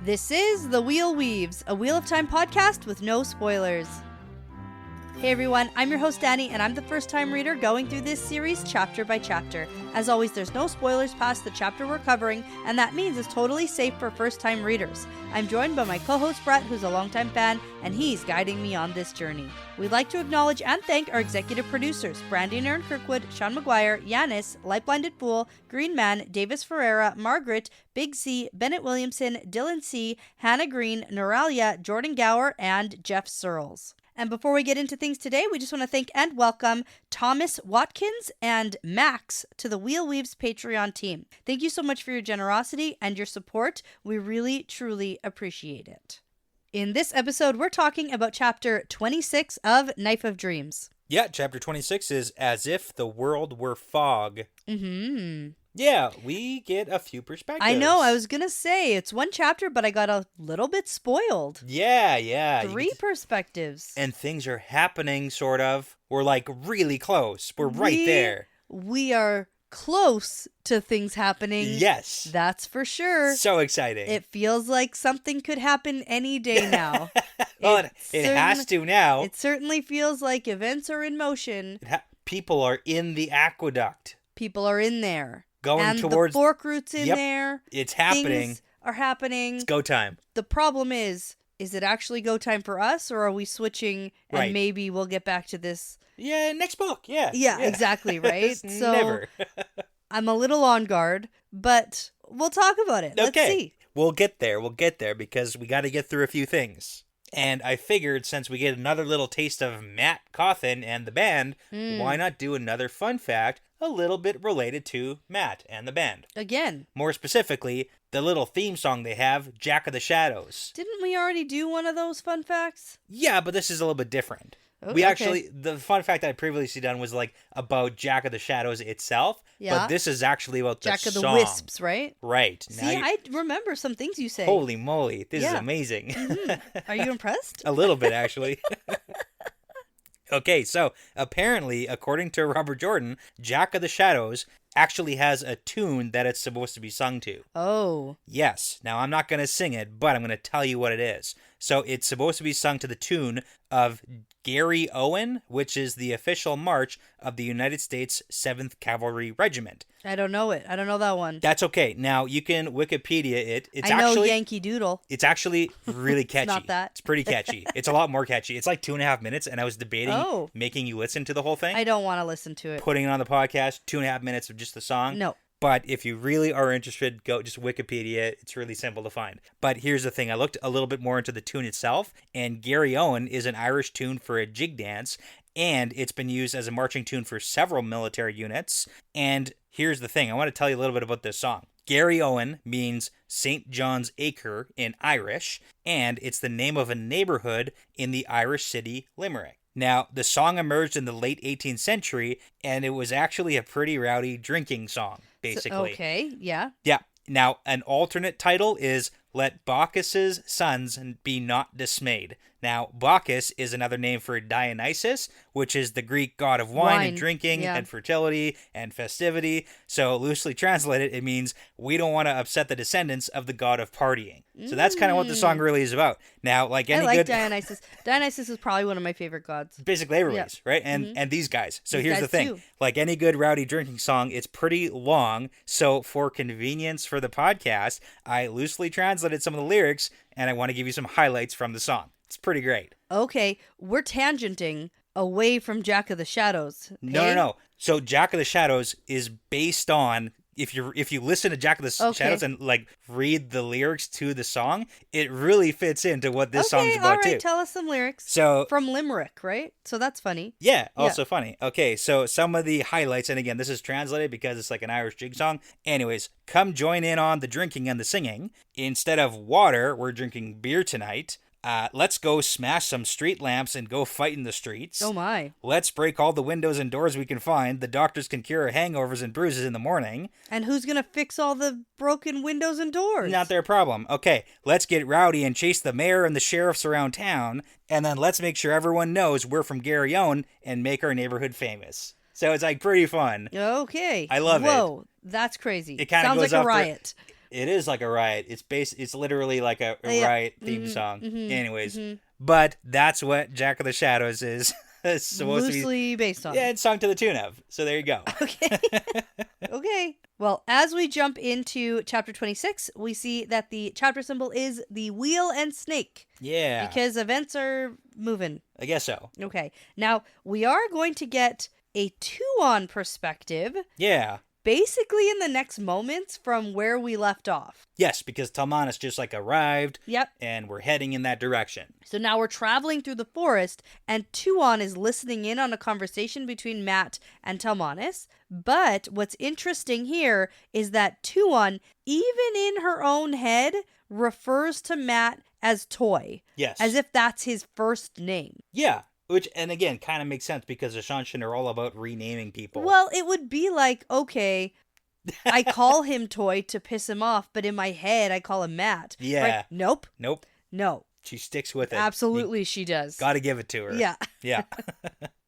This is The Wheel Weaves, a Wheel of Time podcast with no spoilers. Hey everyone, I'm your host Dani, and I'm the first-time reader going through this series chapter by chapter. As always, there's no spoilers past the chapter we're covering, and that means it's totally safe for first-time readers. I'm joined by my co-host Brett, who's a longtime fan, and he's guiding me on this journey. We'd like to acknowledge and thank our executive producers, Brandy and Kirkwood, Sean McGuire, Yanis, LightBlindedFool, Green Man, Deyvis Ferreira, Margaret, Big C, Bennett Williamson, Dylan C, Hannah Green, Noralia, Jordan Gower, and Geof Searles. And before we get into things today, we just want to thank and welcome Thomas Watkins and Max to the Wheel Weaves Patreon team. Thank you so much for your generosity and your support. We really, truly appreciate it. In this episode, we're talking about Chapter 26 of Knife of Dreams. Yeah, Chapter 26 is As If the World Were Fog. Yeah, we get a few perspectives. I know, I was going to say, it's one chapter, but I got a little bit spoiled. Yeah. 3 perspectives. And things are happening, sort of. We're like really close. We're right there. We are close to things happening. Yes. That's for sure. So exciting. It feels like something could happen any day now. Well, it has to now. It certainly feels like events are in motion. People are in the aqueduct. People are in there. Going towards the fork root's in there. It's happening. Things are happening. It's go time. The problem is it actually go time for us, or are we switching and maybe we'll get back to this? Yeah, next book. Yeah, exactly, right? So never. I'm a little on guard, but we'll talk about it. Okay. Let's see. We'll get there because we got to get through a few things. And I figured since we get another little taste of Matt Cawthon and the band, why not do another fun fact a little bit related to Matt and the band? Again. More specifically, the little theme song they have, Jack of the Shadows. Didn't we already do one of those fun facts? Yeah, but this is a little bit different. The fun fact that I previously done was like about Jack of the Shadows itself. Yeah. But this is actually about the Jack of song. the Wisps, right? Right. See, I remember some things you say. Holy moly. This is amazing. Mm-hmm. Are you impressed? A little bit, actually. Okay, so apparently, according to Robert Jordan, Jack of the Shadows actually has a tune that it's supposed to be sung to. Oh. Yes. Now, I'm not going to sing it, but I'm going to tell you what it is. So it's supposed to be sung to the tune of Gary Owen, which is the official march of the United States 7th Cavalry Regiment. I don't know it. I don't know that one. That's okay. Now, you can Wikipedia it. I know Yankee Doodle. It's actually really catchy. It's not that. It's pretty catchy. It's a lot more catchy. It's like 2.5 minutes, and I was debating making you listen to the whole thing. I don't want to listen to it. Putting it on the podcast, 2.5 minutes of just the song. No. But if you really are interested, go just Wikipedia. It's really simple to find. But here's the thing. I looked a little bit more into the tune itself, and Gary Owen is an Irish tune for a jig dance, and it's been used as a marching tune for several military units. And here's the thing. I want to tell you a little bit about this song. Gary Owen means St. John's Acre in Irish, and it's the name of a neighborhood in the Irish city Limerick. Now, the song emerged in the late 18th century, and it was actually a pretty rowdy drinking song, basically. Okay, yeah. Yeah. Now, an alternate title is Let Bacchus's Sons Be Not Dismayed. Now, Bacchus is another name for Dionysus, which is the Greek god of wine and drinking and fertility and festivity. So, loosely translated, it means we don't want to upset the descendants of the god of partying. So that's kind of what the song really is about. Now, like any I like Dionysus. Dionysus is probably one of my favorite gods. Basically everybody's, right? And these guys. So here's the thing. Too. Like any good rowdy drinking song, it's pretty long. So for convenience for the podcast, I loosely translated some of the lyrics, and I want to give you some highlights from the song. It's pretty great. Okay, we're tangenting away from Jack of the Shadows. Hey? No. So Jack of the Shadows is based on, if you listen to Jack of the Shadows and like read the lyrics to the song, it really fits into what this song's about all right, too. Tell us some lyrics. So from Limerick, right? So that's funny. Yeah, also funny. Okay, so some of the highlights, and again, this is translated because it's like an Irish jig song. Anyways, come join in on the drinking and the singing. Instead of water, we're drinking beer tonight. Let's go smash some street lamps and go fight in the streets. Oh my. Let's break all the windows and doors we can find. The doctors can cure hangovers and bruises in the morning. And who's going to fix all the broken windows and doors? Not their problem. Okay, let's get rowdy and chase the mayor and the sheriffs around town. And then let's make sure everyone knows we're from Gary Owen and make our neighborhood famous. So it's like pretty fun. Okay. I love it. Whoa, that's crazy. It kind of sounds goes like off a riot. It is like a riot. It's literally like a Yeah. riot theme song. mhm, Anyways, mhm. but that's what Jack of the Shadows is. It's supposed to be. Loosely based on. Yeah, it's sung to the tune of. So there you go. Okay. Okay. Well, as we jump into chapter 26, we see that the chapter symbol is the wheel and snake. Yeah. Because events are moving. I guess so. Okay. Now, we are going to get a two-on perspective, Yeah. basically in the next moments from where we left off. Yes, because Talmanis just like arrived. Yep. And we're heading in that direction. So now we're traveling through the forest, and Tuon is listening in on a conversation between Matt and Talmanis. But what's interesting here is that Tuon, even in her own head, refers to Matt as Toy. Yes. As if that's his first name. Yeah. Which, and again, kind of makes sense because the Shanshan are all about renaming people. Well, it would be like, okay, I call him Toy to piss him off, but in my head, I call him Matt. Yeah. Right? Nope. Nope. No. She sticks with it. Absolutely, she does. Gotta give it to her. Yeah. Yeah.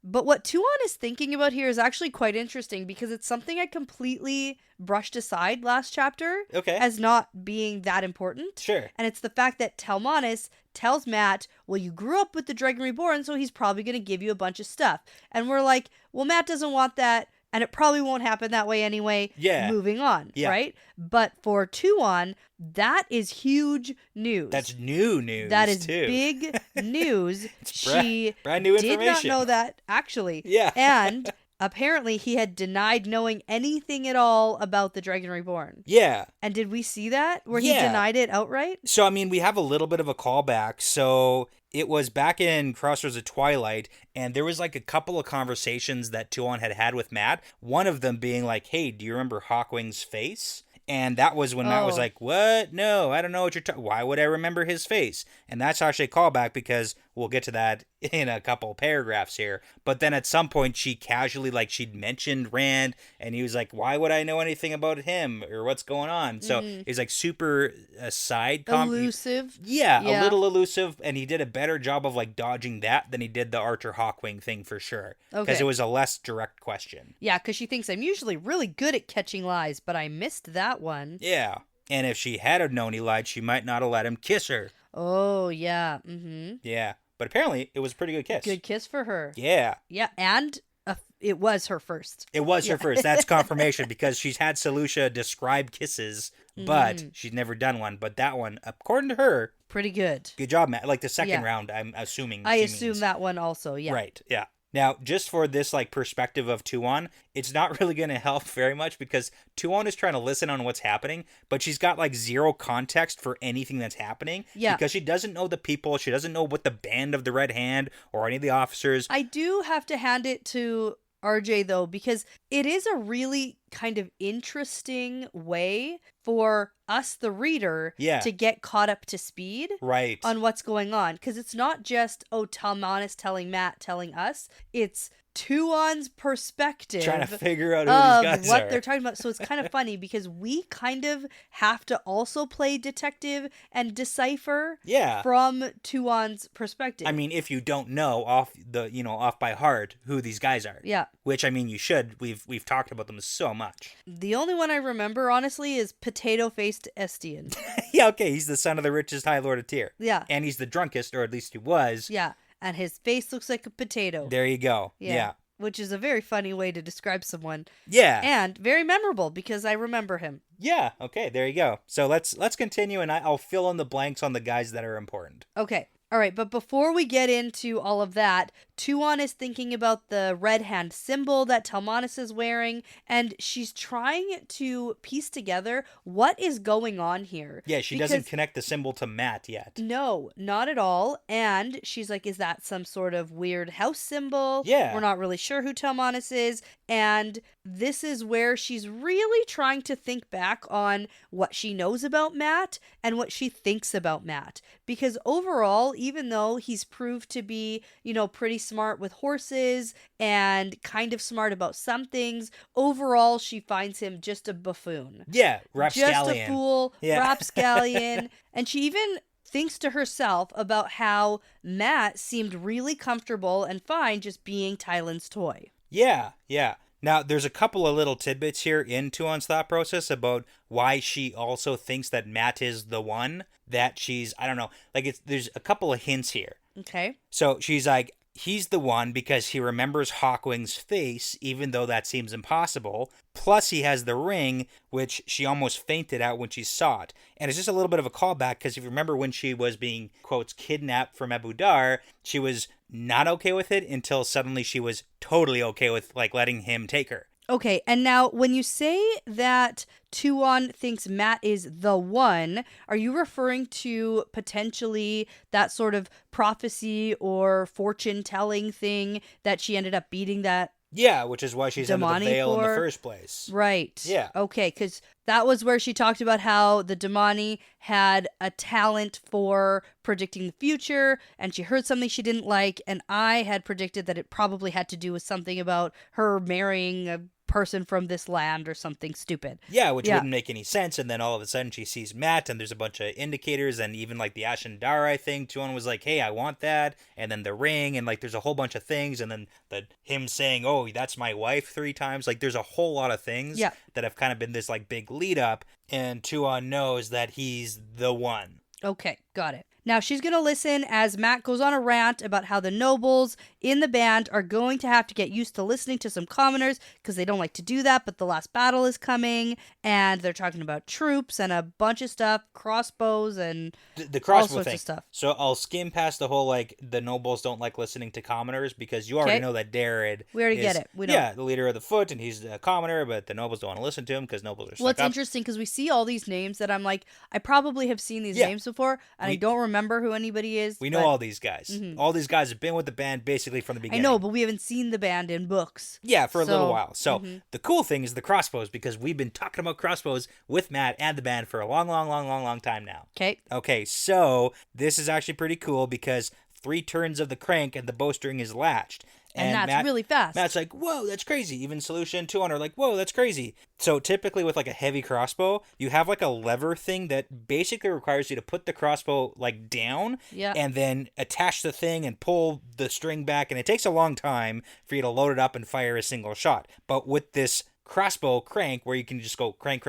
But what Tuon is thinking about here is actually quite interesting because it's something I completely brushed aside last chapter Okay. as not being that important. Sure. And it's the fact that Talmanis tells Matt, well, you grew up with the Dragon Reborn, so he's probably going to give you a bunch of stuff. And we're like, well, Matt doesn't want that, and it probably won't happen that way anyway. Yeah. Moving on, Yeah. right? But for Tuon, that is huge news. That's new news. That is too. big news. She brand new did information. not know that, actually. Yeah. And apparently he had denied knowing anything at all about the Dragon Reborn. Yeah. And did we see that? Where he Yeah. denied it outright? So, I mean, we have a little bit of a callback. So, it was back in Crossroads of Twilight, and there was like a couple of conversations that Tuon had with Matt. One of them being like, hey, do you remember Hawkwing's face? And that was when Matt was Oh. like, what? No, I don't know what you're talking. Why would I remember his face? And that's actually a callback because we'll get to that in a couple paragraphs here. But then at some point she casually, like, she'd mentioned Rand, and he was like, why would I know anything about him or what's going on? So he's like super side Elusive. Yeah, Yeah. a little elusive, and he did a better job of like dodging that than he did the Archer Hawkwing thing for sure. Because Okay. it was a less direct question. Yeah, because she thinks I'm usually really good at catching lies, but I missed that one. Yeah. And if she had have known he lied, she might not have let him kiss her. Oh, yeah. Mm-hmm. Yeah. But apparently, it was a pretty good kiss. Good kiss for her. Yeah. Yeah, and it was her first. It was her first. That's confirmation because she's had Selusha describe kisses, but she's never done one. But that one, according to her, Pretty good. good job, Matt. Like the second Yeah. round, I'm assuming. I she assume means. that one also, yeah. Right, yeah. Now, just for this like perspective of Tuon, it's not really going to help very much because Tuon is trying to listen on what's happening, but she's got like zero context for anything that's happening. Yeah. Because she doesn't know the people, she doesn't know what the band of the Red Hand or any of the officers. I do have to hand it to RJ though, because it is a really kind of interesting way for us, the reader, Yeah. to get caught up to speed Right. on what's going on. Because it's not just, oh, Talmanis telling Matt telling us. It's Tuon's perspective Trying to figure out who of these guys what are. they're talking about. So it's kind of funny because we kind of have to also play detective and decipher Yeah. from Tuon's perspective. I mean, if you don't know off by heart who these guys are. Yeah. Which I mean you should. We've talked about them so much. The only one I remember, honestly, is potato-faced Estian. Yeah, okay, he's the son of the richest High Lord of Tyr. Yeah. And he's the drunkest, or at least he was. Yeah. And his face looks like a potato. There you go. Yeah. Which is a very funny way to describe someone. Yeah. And very memorable because I remember him. Yeah. Okay, there you go. So let's continue, and I'll fill in the blanks on the guys that are important. Okay. All right, but before we get into all of that, Tuon is thinking about the red hand symbol that Talmanis is wearing, and she's trying to piece together what is going on here. Yeah, she doesn't connect the symbol to Matt yet. No, not at all. And she's like, is that some sort of weird house symbol? Yeah. We're not really sure who Talmanis is. And this is where she's really trying to think back on what she knows about Matt and what she thinks about Matt. Because overall, even though he's proved to be, pretty smart with horses and kind of smart about some things, overall, she finds him just a buffoon. Yeah, Just rapscallion. a fool, Yeah. rapscallion. And she even thinks to herself about how Matt seemed really comfortable and fine just being Tylan's toy. Yeah, yeah. Now, there's a couple of little tidbits here in Tuon's thought process about why she also thinks that Matt is the one, that she's, I don't know, like there's a couple of hints here. Okay. So she's like, he's the one because he remembers Hawkwing's face, even though that seems impossible. Plus, he has the ring, which she almost fainted at when she saw it. And it's just a little bit of a callback, because if you remember when she was being, quotes, kidnapped from Abu Dar, she was not okay with it until suddenly she was totally okay with, like, letting him take her. Okay, and now when you say that Tuon thinks Matt is the one, are you referring to potentially that sort of prophecy or fortune-telling thing that she ended up beating that Yeah, which is why she's under the Damani veil in the for? first place. Right. Yeah. Okay, because that was where she talked about how the Damani had a talent for predicting the future, and she heard something she didn't like, and I had predicted that it probably had to do with something about her marrying a person from this land or something stupid. Yeah, which wouldn't make any sense. And then all of a sudden she sees Matt, and there's a bunch of indicators, and even like the Ashendari thing. Tuon was like, hey, I want that. And then the ring, and like there's a whole bunch of things. And then him saying, oh, that's my wife 3 times. Like there's a whole lot of things that have kind of been this like big lead up. And Tuon knows that he's the one. Okay, got it. Now she's going to listen as Matt goes on a rant about how the nobles in the band are going to have to get used to listening to some commoners because they don't like to do that, but the last battle is coming, and they're talking about troops and a bunch of stuff, crossbows and the crossbow all sorts thing. of stuff. So I'll skim past the whole, like, the nobles don't like listening to commoners, because you already know that Darred We already get it. We know. Yeah, the leader of the Foot, and he's a commoner, but the nobles don't want to listen to him because nobles are stuck Well, it's up. interesting because we see all these names that I'm like, I probably have seen these names before, and I don't remember who anybody is. We know all these guys. Mm-hmm. All these guys have been with the band basically from the beginning. I know, but we haven't seen the band in books. Yeah, for a little while. So the cool thing is the crossbows, because we've been talking about crossbows with Matt and the band for a long time now. Okay, so this is actually pretty cool because 3 turns of the crank and the bowstring is latched. And that's really fast. Matt's like, whoa, that's crazy. Even Solution and Tuon are like, whoa, that's crazy. So typically with like a heavy crossbow, you have like a lever thing that basically requires you to put the crossbow like down and then attach the thing and pull the string back. And it takes a long time for you to load it up and fire a single shot. But with this crossbow crank, where you can just go crank,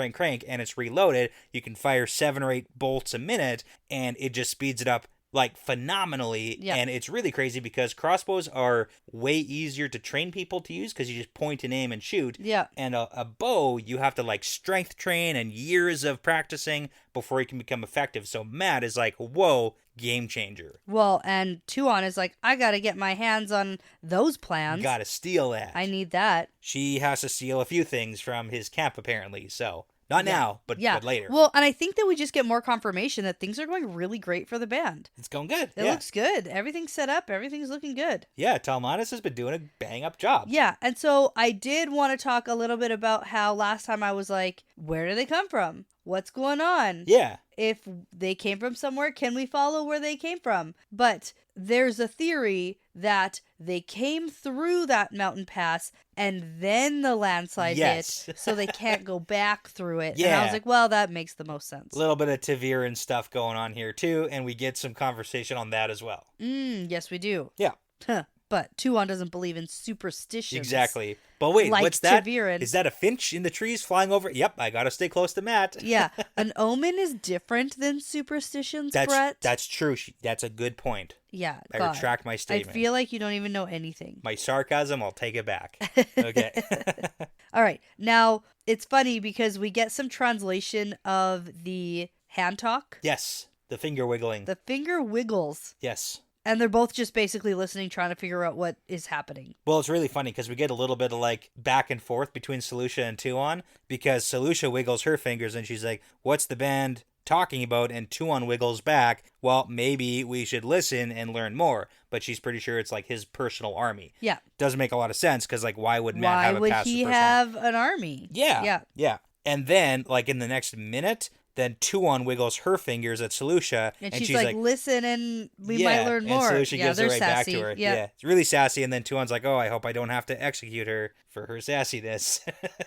and it's reloaded, you can fire 7 or 8 bolts a minute, and it just speeds it up like phenomenally. And it's really crazy because crossbows are way easier to train people to use because you just point and aim and shoot. And a bow, you have to like strength train and years of practicing before you can become effective. So Matt is like, whoa, game changer. Well, and Tuon is like, I gotta get my hands on those plans. Gotta steal that. I need that. She has to steal a few things from his camp apparently, so not now, but later. Well, and I think that we just get more confirmation that things are going really great for the band. It's going good. It looks good. Everything's set up. Everything's looking good. Yeah, Talmanis has been doing a bang-up job. Yeah, and so I did want to talk a little bit about how last time I was like, where do they come from? What's going on? Yeah. If they came from somewhere, can we follow where they came from? But there's a theory that they came through that mountain pass and then the landslide hit, so they can't go back through it. And I was like, well, that makes the most sense. A little bit of Taviran stuff going on here too, and we get some conversation on that as well. Yes, we do. Yeah. But Tuon doesn't believe in superstitions. Exactly. But wait, like what's that? Taviran. Is that a finch in the trees flying over? Yep, I gotta stay close to Matt. Yeah, an omen is different than superstitions, Brett. That's true. That's a good point. Yeah, I retract my statement. I feel like you don't even know anything. My sarcasm, I'll take it back. Okay. All right. Now, it's funny because we get some translation of the hand talk. Yes, the finger wiggling. The finger wiggles. Yes. And they're both just basically listening, trying to figure out what is happening. Well, it's really funny because we get a little bit of like back and forth between Selusha and Tuon, because Selusha wiggles her fingers and she's like, what's the band talking about? And Tuon wiggles back, well, maybe we should listen and learn more. But she's pretty sure it's like his personal army. Yeah. Doesn't make a lot of sense because like why would Matt have a passive personal army? Why would he have an army? Yeah. And then like in the next minute, then Tuon wiggles her fingers at Selusha. And she's like, listen, and we might learn more. And Selusha gives it right sassy. back to her. Yeah. It's really sassy. And then Tuon's like, oh, I hope I don't have to execute her for her sassiness.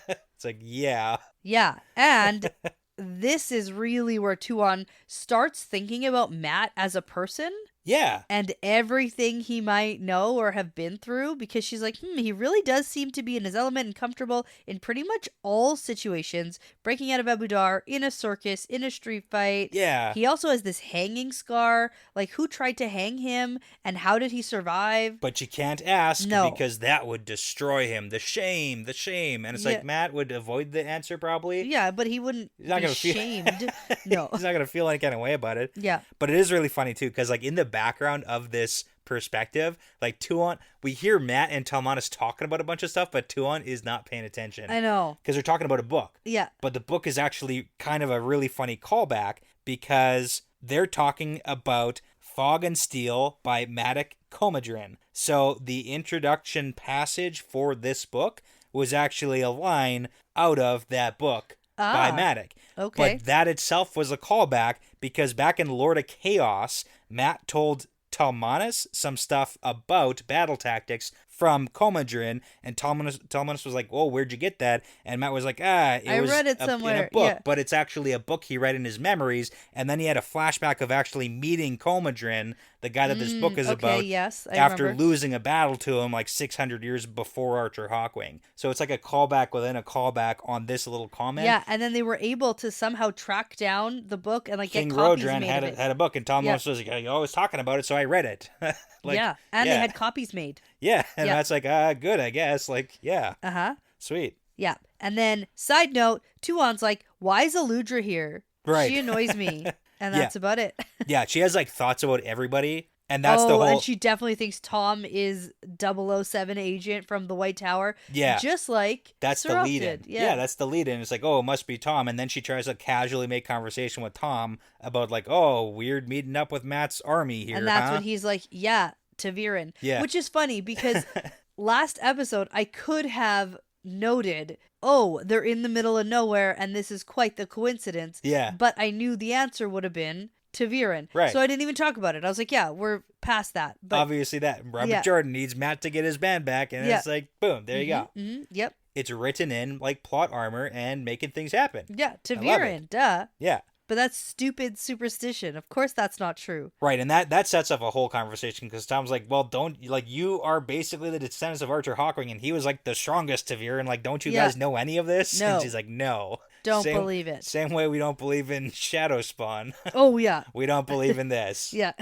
It's like, yeah. Yeah. And this is really where Tuon starts thinking about Matt as a person. Yeah. and everything he might know or have been through, because she's like, he really does seem to be in his element and comfortable in pretty much all situations, breaking out of Abu Dar, in a circus, in a street fight. Yeah. He also has this hanging scar. Like, who tried to hang him and how did he survive? But you can't ask No. because that would destroy him. The shame. And it's like Matt would avoid the answer probably. Yeah, but he wouldn't He's not be gonna feel- shamed. No. He's not going to feel any kind of way about it. Yeah. But it is really funny too, because like in the background of this perspective, like Tuon, we hear Matt and Talmanis talking about a bunch of stuff, but Tuon is not paying attention. I know. Because they're talking about a book. Yeah. But the book is actually kind of a really funny callback because they're talking about Fog and Steel by Matic Comadrin. So the introduction passage for this book was actually a line out of that book by Matic. Okay. But that itself was a callback because back in Lord of Chaos, Matt told Talmanis some stuff about battle tactics from Comadrin, and Talmanis was like, "Oh, where'd you get that?" And Matt was like, I was read it in somewhere, a book, yeah. but it's actually a book he read in his memories, and then he had a flashback of actually meeting Comadrin, the guy that this book is about, yes, I after remember. losing a battle to him like 600 years before Archer Hawkwing. So it's like a callback within a callback on this little comment. Yeah, and then they were able to somehow track down the book and like King get copies Rodran made had of it. had a book, and Talmanis was like, "You're always talking about it, so I read it." Yeah, and they had copies made. Yeah, and Yeah. that's like, good, I guess. Like, yeah, sweet. Yeah, and then side note, Tuon's like, "Why is Aludra here? Right. She annoys me," and that's about it. Yeah, she has like thoughts about everybody, and that's the whole. And she definitely thinks Tom is 007 agent from the White Tower. Yeah. Just like That's the Searles lead-in. did. Yeah, that's the lead-in. It's like, oh, it must be Tom. And then she tries to casually make conversation with Tom about like, oh, weird meeting up with Matt's army here, And that's huh? when he's like, yeah, to Viren. Yeah. Which is funny because last episode I could have noted, oh, they're in the middle of nowhere and this is quite the coincidence. Yeah. But I knew the answer would have been to Viren. Right. So I didn't even talk about it. I was like, yeah, we're past that. But Obviously that. Robert Jordan needs Matt to get his band back, and it's like, boom, there you go. Yep. It's written in like plot armor and making things happen. Yeah, to I love Viren, duh. Yeah. But that's stupid superstition. Of course that's not true. Right, and that sets up a whole conversation because Tom's like, well, you are basically the descendants of Archer Hawkwing, and he was like the strongest Tavir, and like, don't you guys know any of this? No. And she's like, no. Don't believe it. Same way we don't believe in Shadow Spawn. Oh, yeah. We don't believe in this. Yeah.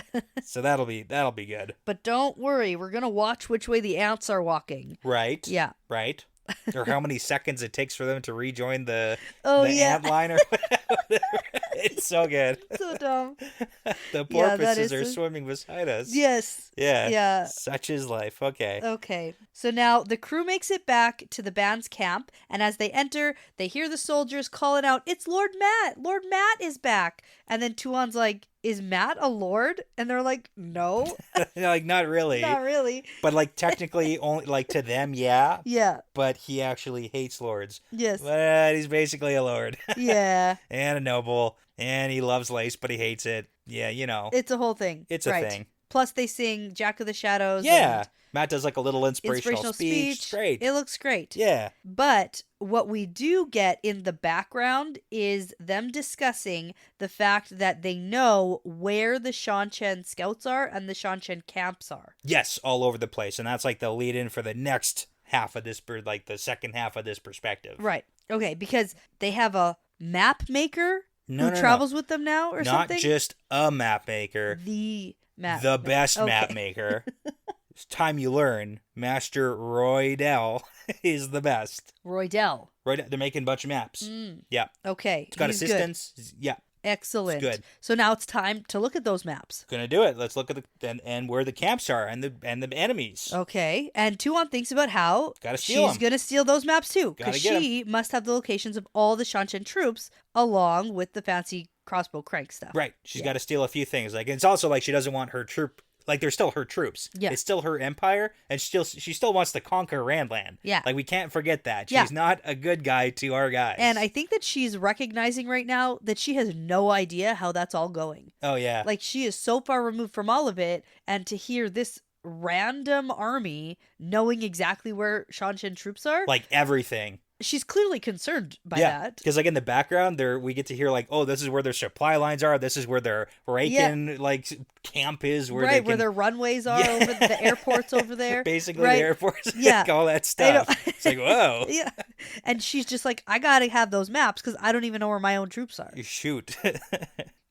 So that'll be good. But don't worry. We're going to watch which way the ants are walking. Right? Yeah. Right? Or how many seconds it takes for them to rejoin the yeah. ant line or whatever. It's so good. So dumb. The Yeah, that porpoises is are so- swimming beside us. Yes. Yeah. Yeah. Such is life. Okay. Okay. So now the crew makes it back to the band's camp, and as they enter, they hear the soldiers calling out, "It's Lord Matt! Lord Matt is back!" And then Tuon's like, "Is Matt a lord?" And they're like, "No, Like, not really. not really." But like technically only like to them, yeah. Yeah. But he actually hates lords. Yes. But he's basically a lord. Yeah. And a noble. And he loves lace, but he hates it. Yeah, you know. It's a whole thing. It's a Right. thing. Plus, they sing Jack of the Shadows. Yeah. and Matt does like a little inspirational speech. It's great. It looks great. Yeah. But what we do get in the background is them discussing the fact that they know where the Shan-Chen scouts are and the Shan-Chen camps are. Yes, all over the place. And that's like the lead in for the next half of this, like the second half of this perspective. Right. Okay, because they have a map maker No, who travels with them now or Not something? just a map maker. The map. The best Okay. map maker. It's time you learn. Master Roydell is the best. Roydell. They're making a bunch of maps. Yeah. Okay. It's got he's good. assistance. Yeah. Excellent. It's good. So now it's time to look at those maps. Gonna do it. Let's look at and where the camps are and the enemies. Okay. And Tuon thinks about how Gotta steal she's 'em. going to steal those maps too. Gotta Because get she must have the locations of all the Shan-Chen troops along with the fancy crossbow crank stuff. Right. She's got to steal a few things. Like it's also like she doesn't want her troop. Like they're still her troops. Yeah. It's still her empire, and she still wants to conquer Randland. Yeah. Like we can't forget that. Yeah. She's not a good guy to our guys. And I think that she's recognizing right now that she has no idea how that's all going. Oh yeah. Like she is so far removed from all of it, and to hear this random army knowing exactly where Shan-Chen troops are. Like everything. she's clearly concerned by Yeah, that. because like in the background, we get to hear like, oh, this is where their supply lines are. This is where their Raken like camp is, where they can... where their runways are, over the airport's over there. Basically, right? the airports, yeah, all that stuff. It's like, whoa. Yeah, and she's just like, I gotta have those maps because I don't even know where my own troops are. Shoot.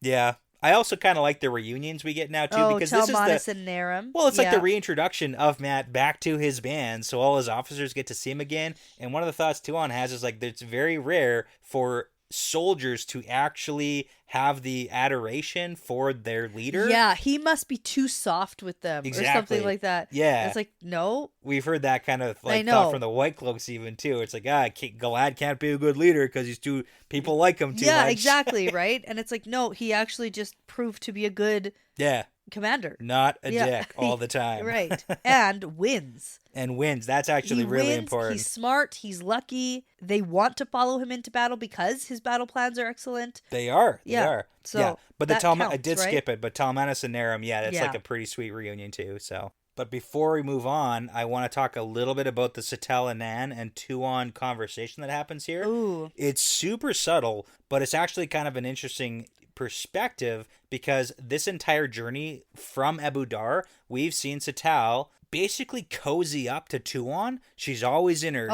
Yeah. I also kind of like the reunions we get now, too, because this is and Narum. Well, it's like the reintroduction of Matt back to his band, so all his officers get to see him again. And one of the thoughts Tuon has is like, it's very rare for soldiers to actually have the adoration for their leader. Yeah, he must be too soft with them, or something like that. Yeah, it's like, no. We've heard that kind of like thought from the White Cloaks even too. It's like, Galad can't be a good leader because people like him too much. Yeah, exactly, right. And it's like, no, he actually just proved to be a good commander, not a dick all the time. Right, and wins. That's actually really important. He's smart. He's lucky. They want to follow him into battle because his battle plans are excellent. They are. They are. So but that counts, I did skip it. But Talmanis and Narum, that's like a pretty sweet reunion too. So, but before we move on, I want to talk a little bit about the Satel Anan and Tuon conversation that happens here. Ooh. It's super subtle, but it's actually kind of an interesting perspective because this entire journey from Abu Dar, we've seen Satel basically cozy up to Tuon. She's always there,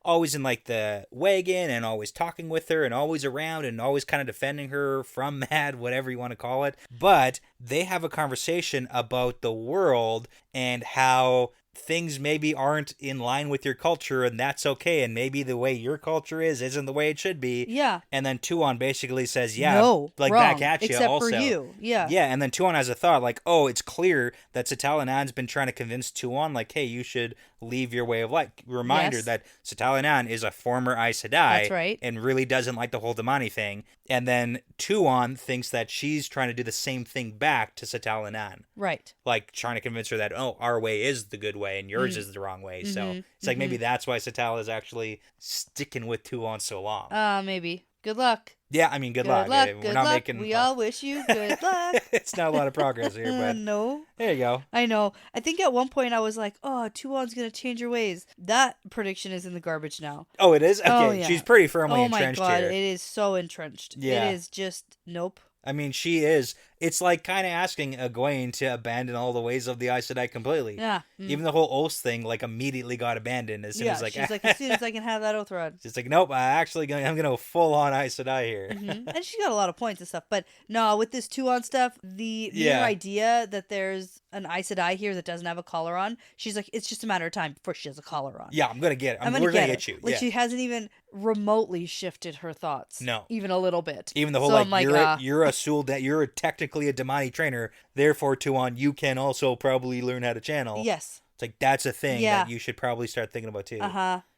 always in like the wagon, and always talking with her, and always around, and always kind of defending her from Mad, whatever you want to call it. But they have a conversation about the world and how things maybe aren't in line with your culture, and that's okay, and maybe the way your culture isn't the way it should be. Yeah. And then Tuon basically says, no, like wrong, back at you except also. for you. Yeah. Yeah, and then Tuon has a thought like, oh, it's clear that Satel Anan's been trying to convince Tuon like, hey, you should leave your way of life. Reminder that Satel Anan is a former Aes Sedai. That's right. And really doesn't like the whole Damani thing. And then Tuon thinks that she's trying to do the same thing back to Satel Anan. Right. Like trying to convince her that, oh, our way is the good way and yours is the wrong way. So it's like maybe that's why Satel is actually sticking with Tuon so long. Maybe. Good luck. Yeah, I mean, good luck. We're not making... We all wish you good luck. It's not a lot of progress here, but... No. There you go. I know. I think at one point I was like, oh, Tuon's going to change her ways. That prediction is in the garbage now. Oh, it is? Okay, oh, yeah. She's pretty firmly entrenched here. Oh my God, it is so entrenched. Yeah. It is just, nope. I mean, she is. It's like kind of asking Egwene to abandon all the ways of the Aes Sedai completely. Yeah. Even the whole oath thing, like, immediately got abandoned as soon as, like... she's like, as soon as I can have that oath rod. She's like, nope, I'm going to go full on Aes Sedai here. And she's got a lot of points and stuff. But no, with this Tuon stuff, the mere idea that there's an Aes Sedai here that doesn't have a collar on, she's like, it's just a matter of time before she has a collar on. Yeah, I'm going to get it. We're going to get you. Like, she hasn't even remotely shifted her thoughts. No. Even a little bit. Even the whole, you're technically a Damani trainer, therefore, Tuon, you can also probably learn how to channel. Yes. It's like, that's a thing that you should probably start thinking about, too.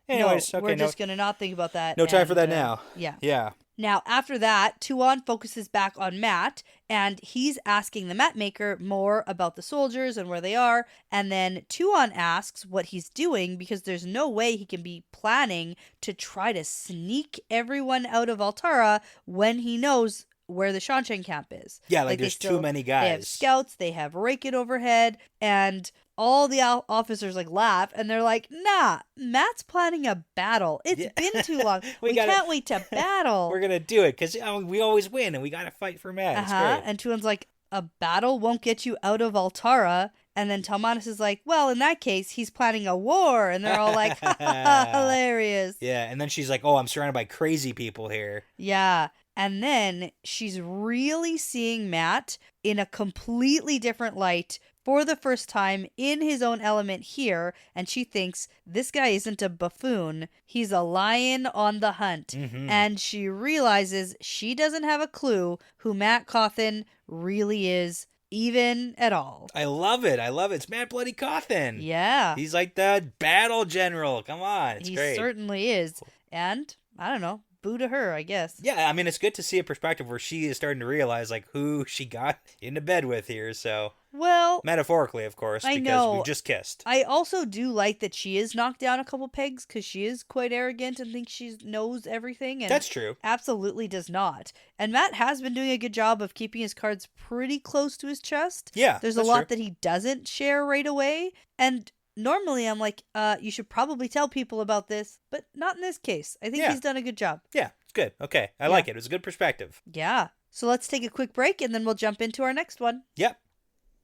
Anyways, we're just going to not think about that. No time for that now. Yeah. Yeah. Now, after that, Tuon focuses back on Mat, and he's asking the map maker more about the soldiers and where they are. And then Tuon asks what he's doing because there's no way he can be planning to try to sneak everyone out of Altara when he knows where the Shanshan camp is. Yeah, like there's too many guys. They have scouts, they have Raken overhead, and all the officers like laugh, and they're like, nah, Matt's planning a battle. It's been too long. we can't wait to battle. We're going to do it because we always win and we got to fight for Matt. It's great. And Tuon's like, a battle won't get you out of Altara. And then Talmanis is like, well, in that case, he's planning a war. And they're all like, ha ha ha, hilarious. Yeah, and then she's like, oh, I'm surrounded by crazy people here. Yeah. And then she's really seeing Matt in a completely different light for the first time in his own element here. And she thinks this guy isn't a buffoon. He's a lion on the hunt. And she realizes she doesn't have a clue who Matt Cawthon really is, even at all. I love it. It's Matt Bloody Cawthon. Yeah. He's like the battle general. Come on. It's great. He certainly is. And, I don't know. Boo to her, I guess. Yeah, I mean, it's good to see a perspective where she is starting to realize, like, who she got into bed with here, so... Well... Metaphorically, of course, because we've just kissed. I also do like that she is knocked down a couple pegs, because she is quite arrogant and thinks she knows everything, and... That's true. Absolutely does not. And Matt has been doing a good job of keeping his cards pretty close to his chest. Yeah, There's a lot that he doesn't share right away, and... normally I'm like, you should probably tell people about this, but not in this case. I think he's done a good job. Yeah, it's good. Okay, I like it. It was a good perspective. Yeah. So let's take a quick break and then we'll jump into our next one. Yep.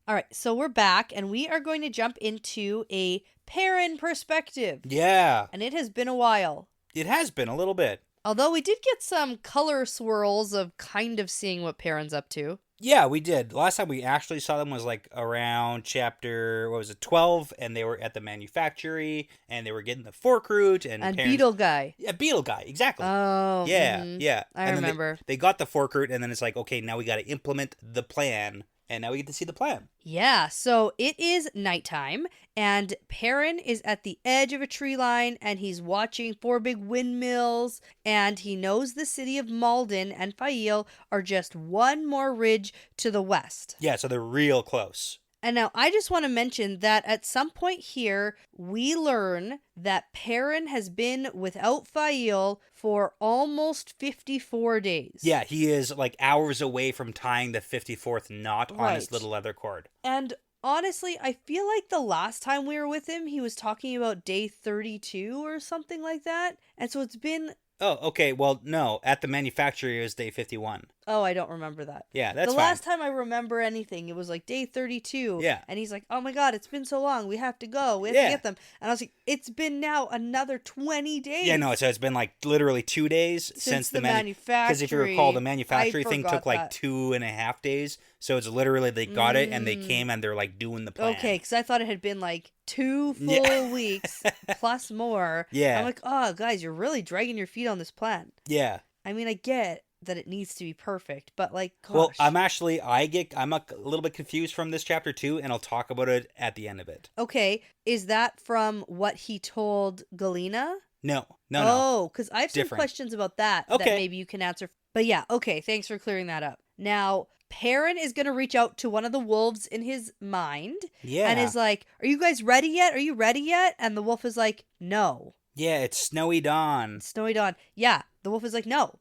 All right, so we're back and we are going to jump into a Perrin perspective. Yeah. And it has been a while. It has been a little bit. Although we did get some color swirls of kind of seeing what Perrin's up to. Yeah, we did. Last time we actually saw them was like around chapter, 12, and they were at the manufactory, and they were getting the fork root, and Beetle Guy. Yeah, Beetle Guy, exactly. Oh. Yeah, yeah. I remember. They got the fork root, and then it's like, okay, now we got to implement the plan, and now we get to see the plan. Yeah, so it is nighttime, and Perrin is at the edge of a tree line, and he's watching 4 big windmills, and he knows the city of Malden and Faile are just one more ridge to the west. Yeah, so they're real close. And now I just want to mention that at some point here, we learn that Perrin has been without Faile for almost 54 days. Yeah, he is like hours away from tying the 54th knot on his little leather cord. And honestly, I feel like the last time we were with him, he was talking about day 32 or something like that. And so it's been... Oh, okay. Well, no. At the manufacturer, it was day 51. Oh, I don't remember that. Yeah, that's fine. The last time I remember anything, it was like day 32. Yeah. And he's like, oh my God, it's been so long. We have to go. We have to get them. And I was like, it's been now another 20 days. Yeah, no. So it's been like literally 2 days since the manufacturing. Because if you recall, the manufacturing thing took like 2.5 days. So it's literally they got it and they came and they're like doing the plan. Okay, because I thought it had been like 2 full weeks plus more. Yeah. I'm like, oh, guys, you're really dragging your feet on this plan. Yeah. I mean, I get that it needs to be perfect, but like, gosh. Well, I'm a little bit confused from this chapter too, and I'll talk about it at the end of it. Okay, is that from what he told Galena? No. Oh, because I have some questions about that that maybe you can answer. But yeah, okay, thanks for clearing that up. Now, Perrin is going to reach out to one of the wolves in his mind. Yeah. And is like, are you guys ready yet? Are you ready yet? And the wolf is like, no. Yeah, it's Snowy Dawn. Snowy Dawn. Yeah, the wolf is like, no.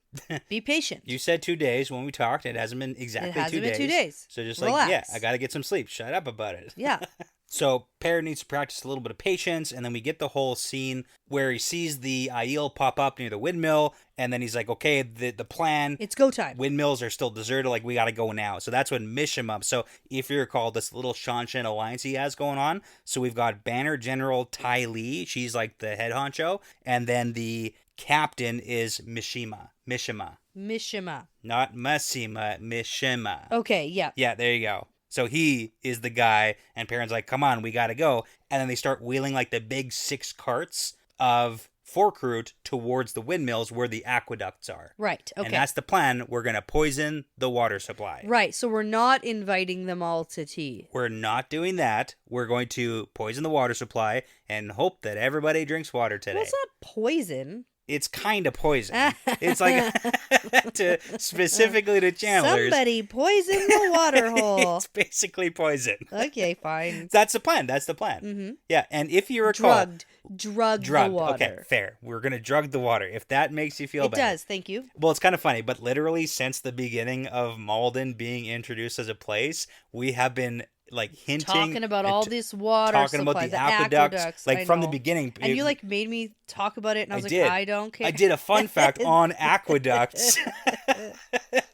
Be patient. You said 2 days when we talked. It hasn't been exactly 2 days. It hasn't been 2 days. So just relax. like, yeah, I got to get some sleep. Shut up about it. Yeah. So Perrin needs to practice a little bit of patience, and then we get the whole scene where he sees the Aiel pop up near the windmill, and then he's like, okay, the plan... It's go time. Windmills are still deserted, like, we gotta go now. So that's what Misham up. So if you recall, this little Shanshan alliance he has going on, so we've got Banner General Ty Lee, she's like the head honcho, and then the captain is Mishima. Not Masima, Mishima. Okay, yeah. Yeah, there you go. So he is the guy, and Perrin's like, come on, we gotta go. And then they start wheeling like the big 6 carts of fork root towards the windmills where the aqueducts are. Right, okay. And that's the plan. We're gonna poison the water supply. Right, so we're not inviting them all to tea. We're not doing that. We're going to poison the water supply and hope that everybody drinks water today. Well, it's not poison. It's kind of poison. It's like specifically to channelers. Somebody poison the water hole. It's basically poison. Okay, fine. That's the plan. Mm-hmm. Yeah, and if you recall, drugged the water. Okay, fair. We're gonna drug the water. If that makes you feel better. It does. Thank you. Well, it's kind of funny, but literally since the beginning of Malden being introduced as a place, we have been like hinting, talking about all this water, talking supply, about the aqueducts, like from the beginning. And you like made me talk about it, and I was like, I don't care. I did a fun fact on aqueducts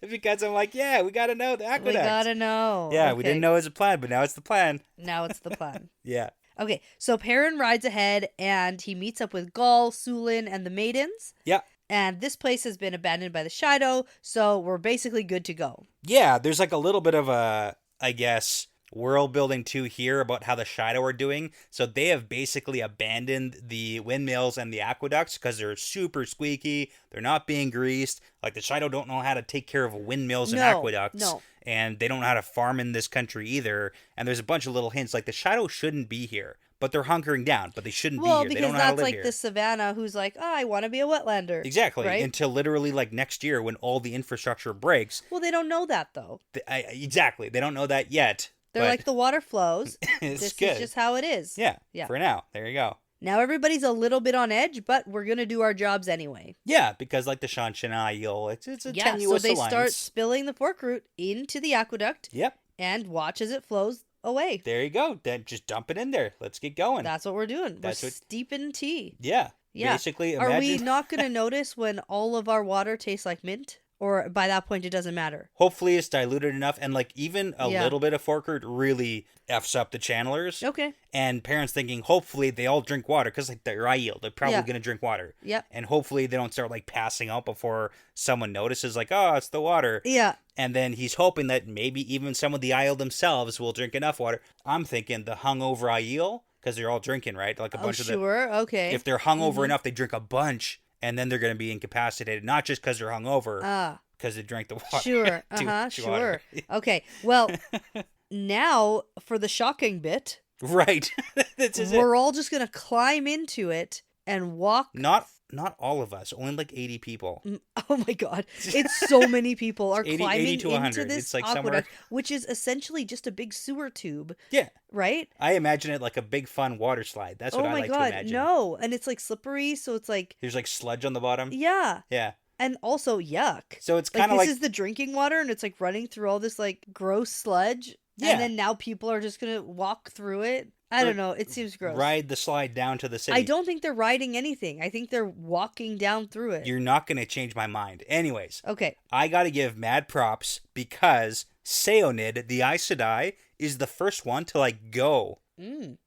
because I'm like, yeah, we gotta know the aqueducts. We gotta know. Yeah, we didn't know it was a plan, but now it's the plan. Now it's the plan. Yeah. Okay, so Perrin rides ahead, and he meets up with Gull, Sulin, and the maidens. Yeah. And this place has been abandoned by the Shadow, so we're basically good to go. Yeah, there's like a little bit of a, I guess, world building too here about how the Shadow are doing. So they have basically abandoned the windmills and the aqueducts because they're super squeaky. They're not being greased. Like the Shadow don't know how to take care of windmills and aqueducts. No. And they don't know how to farm in this country either. And there's a bunch of little hints like the Shadow shouldn't be here. But they're hunkering down, but they shouldn't be here. They don't know how to live here. Well, because that's like the savannah who's like, I want to be a wetlander. Exactly. Right? Until literally like next year when all the infrastructure breaks. Well, they don't know that though. Exactly. They don't know that yet. They're like, the water flows. This good. Is just how it is. Yeah. For now. There you go. Now everybody's a little bit on edge, but we're going to do our jobs anyway. Yeah, because like the Shanshanayil, it's a tenuous so they alliance. Start spilling the fork root into the aqueduct. Yep. And watch as it flows away. There you go. Then just dump it in there. Let's get going. That's what we're doing. That's We're what- steeping tea. Yeah. Yeah. Basically, Are we imagine. not going to notice when all of our water tastes like mint? Or by that point, it doesn't matter? Hopefully, it's diluted enough, and like even a Yeah. little bit of fork root really f's up the channelers. Okay. And parents thinking, hopefully, they all drink water because like they're Aiel, they're probably Yeah. gonna drink water. Yep. And hopefully, they don't start like passing out before someone notices, like, oh, it's the water. Yeah. And then he's hoping that maybe even some of the Aiel themselves will drink enough water. I'm thinking the hungover Aiel, because they're all drinking, right? Like a bunch of the. Sure. Okay. If they're hungover enough, they drink a bunch, and then they're gonna be incapacitated, not just because they're hungover. Because they drank the water. Sure. Too much Sure. water. Okay. Well, now for the shocking bit. Right. This is it. We're all just going to climb into it and walk. Not all of us. Only like 80 people. Oh my God. It's so many people are 80 climbing to 100. into this It's like aqueduct, somewhere- which is essentially just a big sewer tube, Yeah. right? I imagine it like a big fun water slide. That's what Oh I my like God. to imagine. No. And it's like slippery. So it's like, There's like sludge on the bottom. yeah. Yeah. And also yuck. So it's Like kind of this like is the drinking water and it's like running through all this like gross sludge. Yeah. And then now people are just going to walk through it. I don't know. It seems gross. ride the slide down to the city. I don't think they're riding anything. I think they're walking down through it. You're not going to change my mind. Anyways, Okay. I got to give mad props because Seonid, the Aes Sedai, is the first one to like go.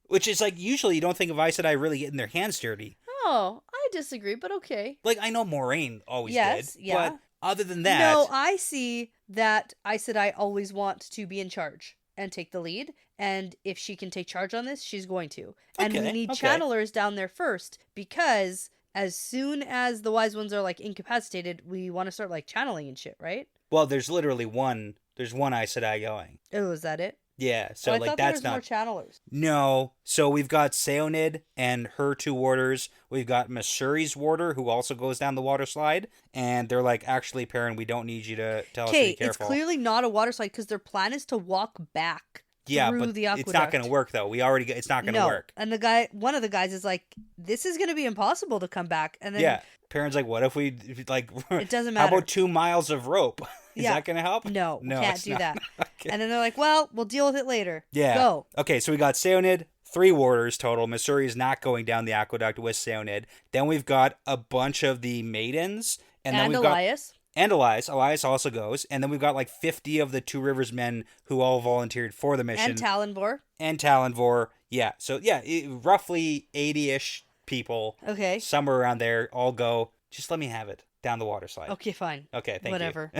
Which is like usually you don't think of Aes Sedai really getting their hands dirty. Oh, I disagree, but okay. Like I know Moraine always Yes, did. yeah. But other than that. No, I see that Aes Sedai always want to be in charge and take the lead. And if she can take charge on this, she's going to. And we Okay, need okay. channelers down there first because as soon as the wise ones are like incapacitated, we want to start like channeling and shit, right? Well, there's literally one. There's one Aes Sedai going. Oh, is that it? Yeah, so I like thought that's there not was more channelers. no. So we've got Seonid and her two warders. We've got Missouri's warder who also goes down the water slide, and they're like, actually, Perrin, we don't need you to tell us to be Okay, it's careful. clearly not a water slide because their plan is to walk back yeah, through but the aqueduct. it's not going to work though. It's not going to No, work. and one of the guys is like, "This is going to be impossible to come back." And then Yeah, Perrin's like, what if we like? it doesn't How matter. about 2 miles of rope? Is Yeah. that going to help? No, can't it's do not. that. Okay. And then they're like, "Well, we'll deal with it later." Yeah. Go. Okay, so we got Seonid, 3 warders total. Missouri is not going down the aqueduct with Seonid. Then we've got a bunch of the maidens. And then we've Elias. And Elias. Elias also goes. And then we've got like 50 of the Two Rivers men who all volunteered for the mission. And Talonvor. And Talonvor. Yeah. So, yeah, roughly 80-ish people. Okay. Somewhere around there all go. Just let me have it. Down the water slide. Okay, fine. Okay, thank you. Whatever.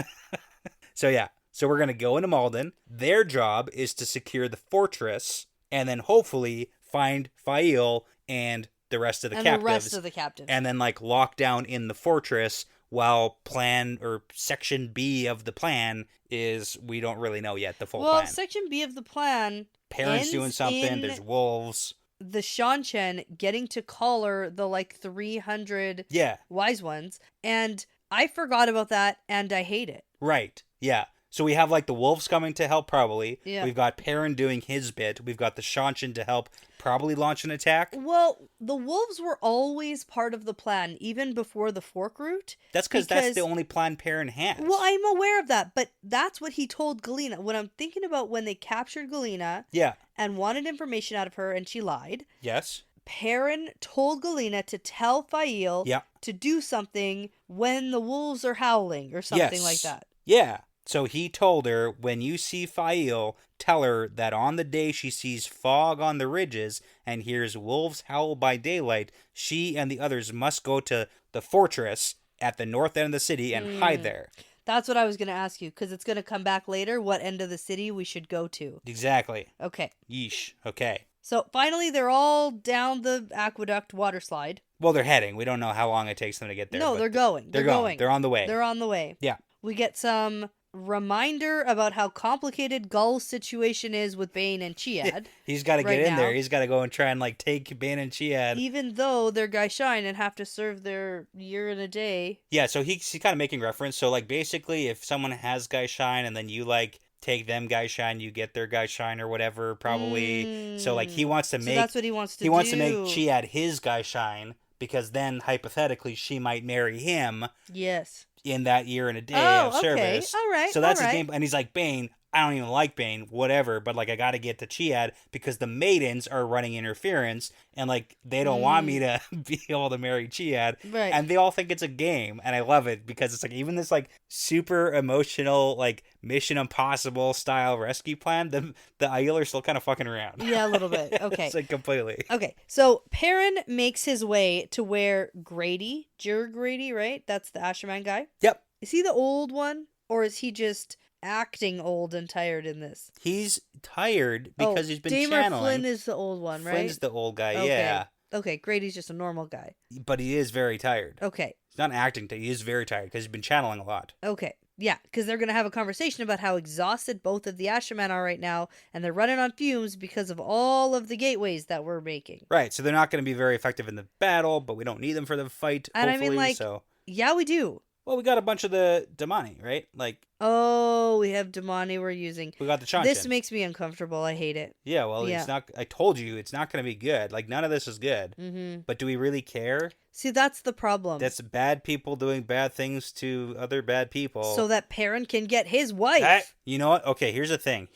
So, yeah. So we're going to go into Malden. Their job is to secure the fortress and then hopefully find Faile and the rest of the captives. The rest of the captives. And then like lock down in the fortress while plan or section B of the plan is we don't really know yet the full well, plan. section B of the plan Perrin's ends doing something. in There's wolves. the Shanchen getting to collar the like 300 Yeah. wise ones. And I forgot about that and I hate it. Right. Yeah. So we have like the wolves coming to help probably. Yeah. We've got Perrin doing his bit. We've got the Shanchin to help probably launch an attack. Well, the wolves were always part of the plan, even before the fork route. That's because that's the only plan Perrin has. Well, I'm aware of that, but that's what he told Galena. When I'm thinking about when they captured Galena Yeah. and wanted information out of her and she lied, Yes. Perrin told Galena to tell Faile Yeah. to do something when the wolves are howling or something Yes. like that. Yeah. So he told her, when you see Faile, tell her that on the day she sees fog on the ridges and hears wolves howl by daylight, she and the others must go to the fortress at the north end of the city and hide there. That's what I was going to ask you, because it's going to come back later what end of the city we should go to. Exactly. Okay. Yeesh. Okay. So finally, they're all down the aqueduct water slide. Well, they're heading. We don't know how long it takes them to get there. No, but they're going. They're going. They're on the way. They're on the way. Yeah. We get some reminder about how complicated Gull's situation is with Bane and Chiad. He's got to right get in now. there. He's got to go and try and like take Bane and Chiad. Even though they're Guy Shine and have to serve their year and a day. Yeah, so he's kind of making reference. So like basically if someone has Guy Shine and then you like take them Guy Shine, you get their Guy Shine or whatever probably. So like he wants to make So that's what he wants to do. He wants to make Chiad his Guy Shine because then hypothetically she might marry him Yes. in that year and a day Oh, of okay. service. All right. So that's all his right. game. And he's like, Bane, I don't even like Bane, whatever, but, like, I gotta get to Chiad because the maidens are running interference, and, like, they don't want me to be able to marry Chiad, Right. and they all think it's a game, and I love it because it's, like, even this, like, super emotional, like, Mission Impossible style rescue plan, the Aiel are still kind of fucking around. Yeah, a little bit. Okay. It's, like, completely. Okay, so Perrin makes his way to where Grady, Grady, right? That's the Asherman guy. Yep. Is he the old one, or is he just acting old and tired in this? He's tired because he's been Damer channeling. Flynn is the old one, right? Flynn's the old guy, Okay. yeah. Okay, Grady's just a normal guy. But he is very tired. Okay. He's not acting, he is very tired because he's been channeling a lot. Okay. Yeah, because they're going to have a conversation about how exhausted both of the Ashermen are right now, and they're running on fumes because of all of the gateways that we're making. Right, so they're not going to be very effective in the battle, but we don't need them for the fight, And hopefully, I mean, like, so... yeah, we do. Well, we got a bunch of the Damani, right? Like... Oh, we have Damani we're using. We got the Chanchin. This makes me uncomfortable. I hate it. Yeah, well, Yeah. it's not... I told you, it's not going to be good. Like, none of this is good. Mm-hmm. But do we really care? See, that's the problem. That's bad people doing bad things to other bad people. So that Perrin can get his wife. You know what? Okay, here's the thing.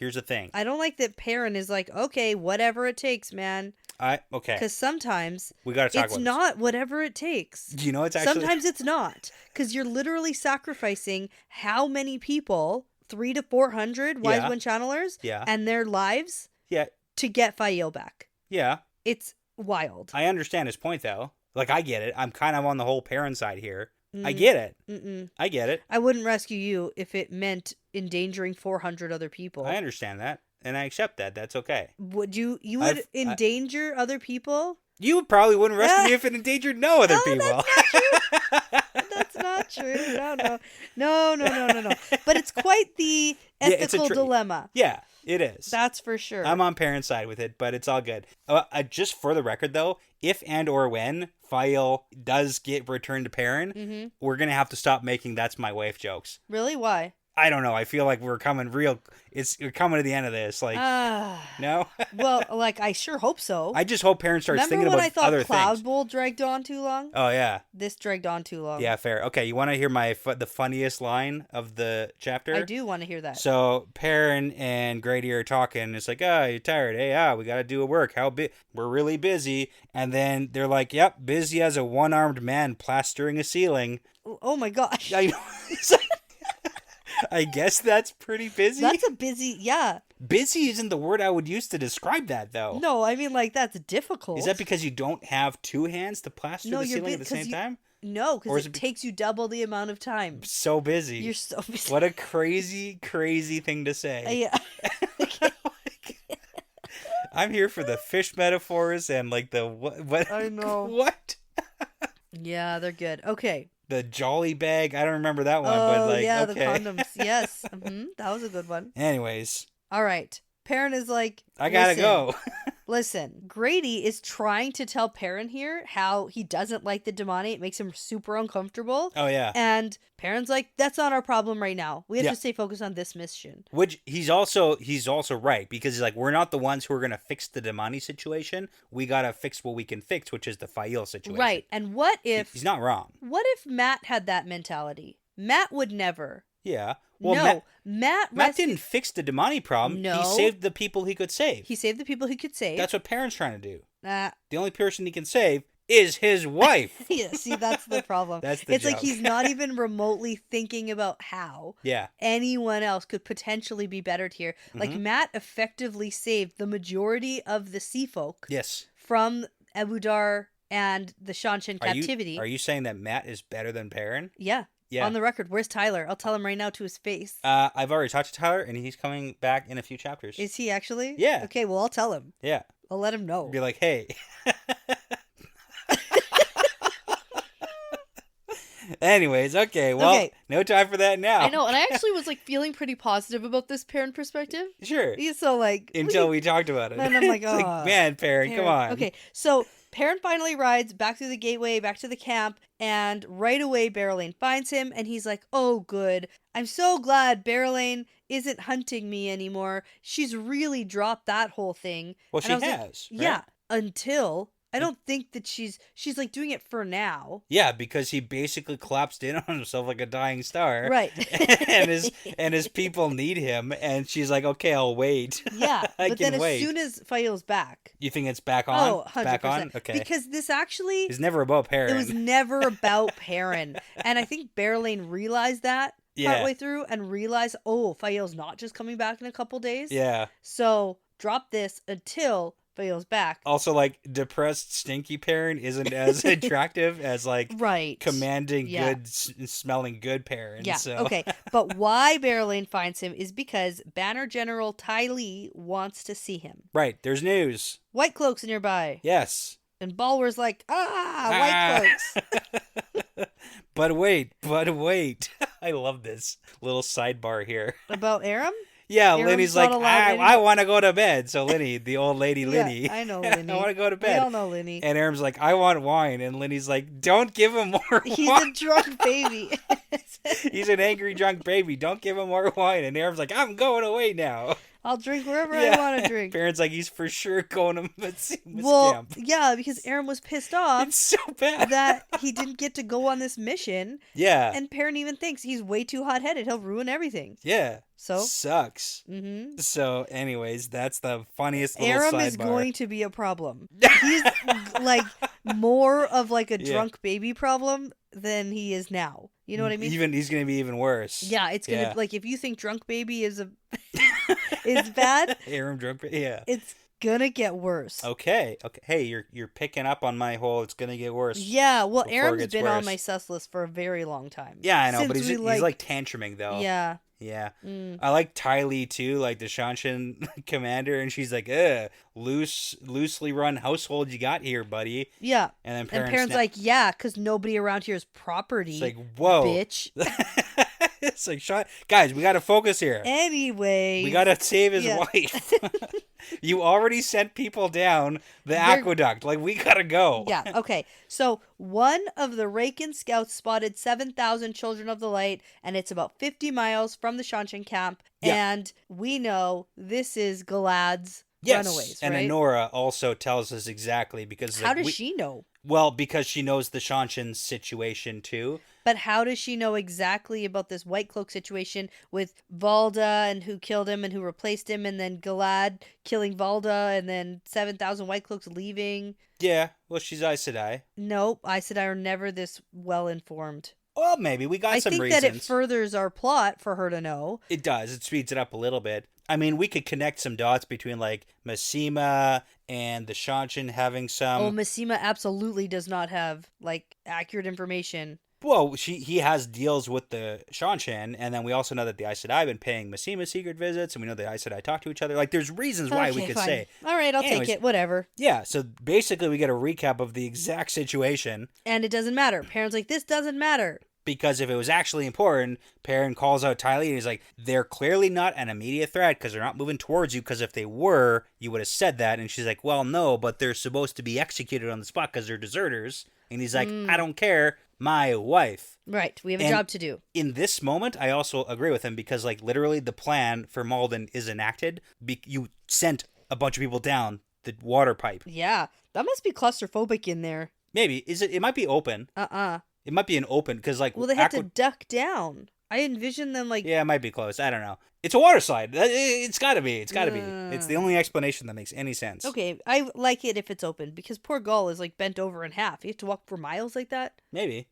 I don't like that Perrin is like, okay, whatever it takes, man. Okay. Because sometimes We got to talk it's about not whatever it takes. this. You know, it's actually... Sometimes it's not. Because you're literally sacrificing how many people, 300 to 400 Wise Yeah. One Channelers, Yeah. and their lives Yeah. to get Faile back. Yeah. It's wild. I understand his point, though. Like, I get it. I'm kind of on the whole Perrin side here. I get it. Mm-mm. I get it. I wouldn't rescue you if it meant endangering 400 other people. I understand that. And I accept that. That's okay. Would you would endanger other people? You probably wouldn't rescue me if it endangered no other people. That's not true. No. But it's quite the ethical dilemma. Yeah, it is. That's for sure. I'm on Perrin's side with it, but it's all good. Just for the record, though, if and or when Faile does get returned to Perrin, we're going to have to stop making That's My Wife jokes. Really? Why? I don't know. I feel like we're coming we're coming to the end of this. Like, no? Well, like, I sure hope so. I just hope Perrin starts thinking about other things. Remember when I thought Cloud Bowl dragged on too long? Oh, yeah. This dragged on too long. Yeah, fair. Okay, you want to hear the funniest line of the chapter? I do want to hear that. So, Perrin and Grady are talking. It's like, you're tired. Hey, we got to do work. We're really busy. And then they're like, yep, busy as a one-armed man plastering a ceiling. Oh, my gosh. I know. It's like, I guess that's pretty busy. That's a busy, yeah. Busy isn't the word I would use to describe that, though. No, I mean, like, that's difficult. Is that because you don't have two hands to plaster the ceiling at the same time? No, because it takes you double the amount of time. So busy. You're so busy. What a crazy, crazy thing to say. Yeah. I'm here for the fish metaphors and, like, the what? I know. What? Yeah, they're good. Okay. The jolly bag. I don't remember that one, but like, yeah, okay. The condoms. Yes. That was a good one. Anyways. All right. Perrin is like, I gotta go. Listen, Grady is trying to tell Perrin here how he doesn't like the Damani. It makes him super uncomfortable. Oh, yeah. And Perrin's like, that's not our problem right now. We have to stay focused on this mission. Which he's also right, because he's like, we're not the ones who are going to fix the Damani situation. We got to fix what we can fix, which is the Faile situation. Right. And what if... He's not wrong. What if Matt had that mentality? Matt would never... Yeah. Well, no, Matt didn't fix the Damani problem. No. He saved the people he could save. He saved the people he could save. That's what Perrin's trying to do. The only person he can save is his wife. Yeah, see, that's the problem. That's the It's joke. like he's not even remotely thinking about how anyone else could potentially be bettered here. Like, Matt effectively saved the majority of the sea folk from Ebudar and the Shanshan captivity. Are you saying that Matt is better than Perrin? Yeah. On the record. Where's Tyler? I'll tell him right now to his face. I've already talked to Tyler, and he's coming back in a few chapters. Is he actually? Yeah. Okay, well, I'll tell him. Yeah. I'll let him know. Be like, hey. Anyways, okay, well, no time for that now. I know, and I actually was, like, feeling pretty positive about this Perrin perspective. Sure. So, like... Until we talked about it. And I'm like, oh. Like, man, Perrin, come on. Okay, so... Perrin finally rides back through the gateway, back to the camp, and right away Berylane finds him, and he's like, oh, good. I'm so glad Berylane isn't hunting me anymore. She's really dropped that whole thing. Well, and she has. Like, yeah, until I don't think that she's like doing it for now. Yeah, because he basically collapsed in on himself like a dying star. Right. and his people need him, and she's like, okay, I'll wait. Yeah, I but can then wait. as soon as Faile's back. You think it's back on? Oh, 100%. Back on? Okay. Because this actually... It's never about Perrin. It was never about Perrin. And I think Berylane realized that partway through and realized, oh, Faile's not just coming back in a couple days. Yeah. So drop this until Faile's back. Also, like, depressed, stinky Perrin isn't as attractive as, like, commanding, good, smelling good Perrin. Yeah, so. Okay. But why Berylane finds him is because Banner General Faile wants to see him. Right. There's news. White Cloaks nearby. Yes. And Balwer's like, White Cloaks. But wait. I love this little sidebar here. About Aram? Yeah, Aram's Linny's like, I want to go to bed. So Linny, the old lady Linny. Yeah, I know Linny. I want to go to bed. We all know Linny. And Aram's like, I want wine. And Linny's like, don't give him more wine. He's a drunk baby. He's an angry drunk baby. Don't give him more wine. And Aram's like, I'm going away now. I'll drink wherever I want to drink. Perrin's like, he's for sure going to Massima's camp. Yeah, because Aram was pissed off. It's so bad. That he didn't get to go on this mission. Yeah. And Perrin even thinks he's way too hot-headed. He'll ruin everything. Yeah. So? Sucks. Mm-hmm. So, anyways, that's the funniest little Aram sidebar. is going to be a problem. He's like more of like a drunk baby problem than he is now. You know what I mean? He's going to be even worse. Yeah, it's going to like if you think drunk baby is is bad. Aram drunk baby. Yeah. It's gonna get worse. Okay. Hey, you're picking up on my whole. It's gonna get worse. Yeah. Well, Aram's been on worse. my sus list for a very long time. Yeah, I know, Since but he's like tantruming though. Yeah. Yeah. I like Faile too, like the Shanshan commander, and she's like, loosely run household you got here, buddy. Yeah. And then Perrin's like, yeah, because nobody around here is property. It's like, whoa. Bitch. It's like, guys, we got to focus here. Anyway. We got to save his wife. You already sent people down the aqueduct. Like, we got to go. Yeah, okay. So, one of the Raken scouts spotted 7,000 Children of the Light, and it's about 50 miles from the Shanshan camp. Yeah. And we know this is Galad's runaways, and right? Anora also tells us exactly because... How does she know? Well, because she knows the Shanshan situation, too. But how does she know exactly about this White Cloak situation with Valda and who killed him and who replaced him, and then Galad killing Valda, and then 7,000 White Cloaks leaving? Yeah, well, she's Aes Sedai. Nope, Aes Sedai are never this well-informed. Well, maybe. We got some reasons. I think that it furthers our plot for her to know. It does. It speeds it up a little bit. I mean, we could connect some dots between, like, Massima and the Shanshan having some... Oh, Massima absolutely does not have, like, accurate information. Well, he has deals with the Shanshan, and then we also know that the Aes Sedai have been paying Massima secret visits, and we know the Aes Sedai talk to each other. Like, there's reasons why we could say. All right, I'll take it. Whatever. Yeah, so basically we get a recap of the exact situation. And it doesn't matter. Perrin's like, this doesn't matter. Because if it was actually important, Perrin calls out Faile, and he's like, they're clearly not an immediate threat because they're not moving towards you, because if they were, you would have said that. And she's like, well, no, but they're supposed to be executed on the spot because they're deserters. And he's like, I don't care. My wife. Right. We have a job to do. In this moment, I also agree with him because, like, literally the plan for Malden is enacted. You sent a bunch of people down the water pipe. Yeah. That must be claustrophobic in there. Maybe. It might be open. It might be an open because, like... Well, they have to duck down. I envision them, like... Yeah, it might be close. I don't know. It's a water slide. It's got to be. It's got to be. It's the only explanation that makes any sense. Okay, I like it if it's open because poor Gull is, like, bent over in half. You have to walk for miles like that? Maybe.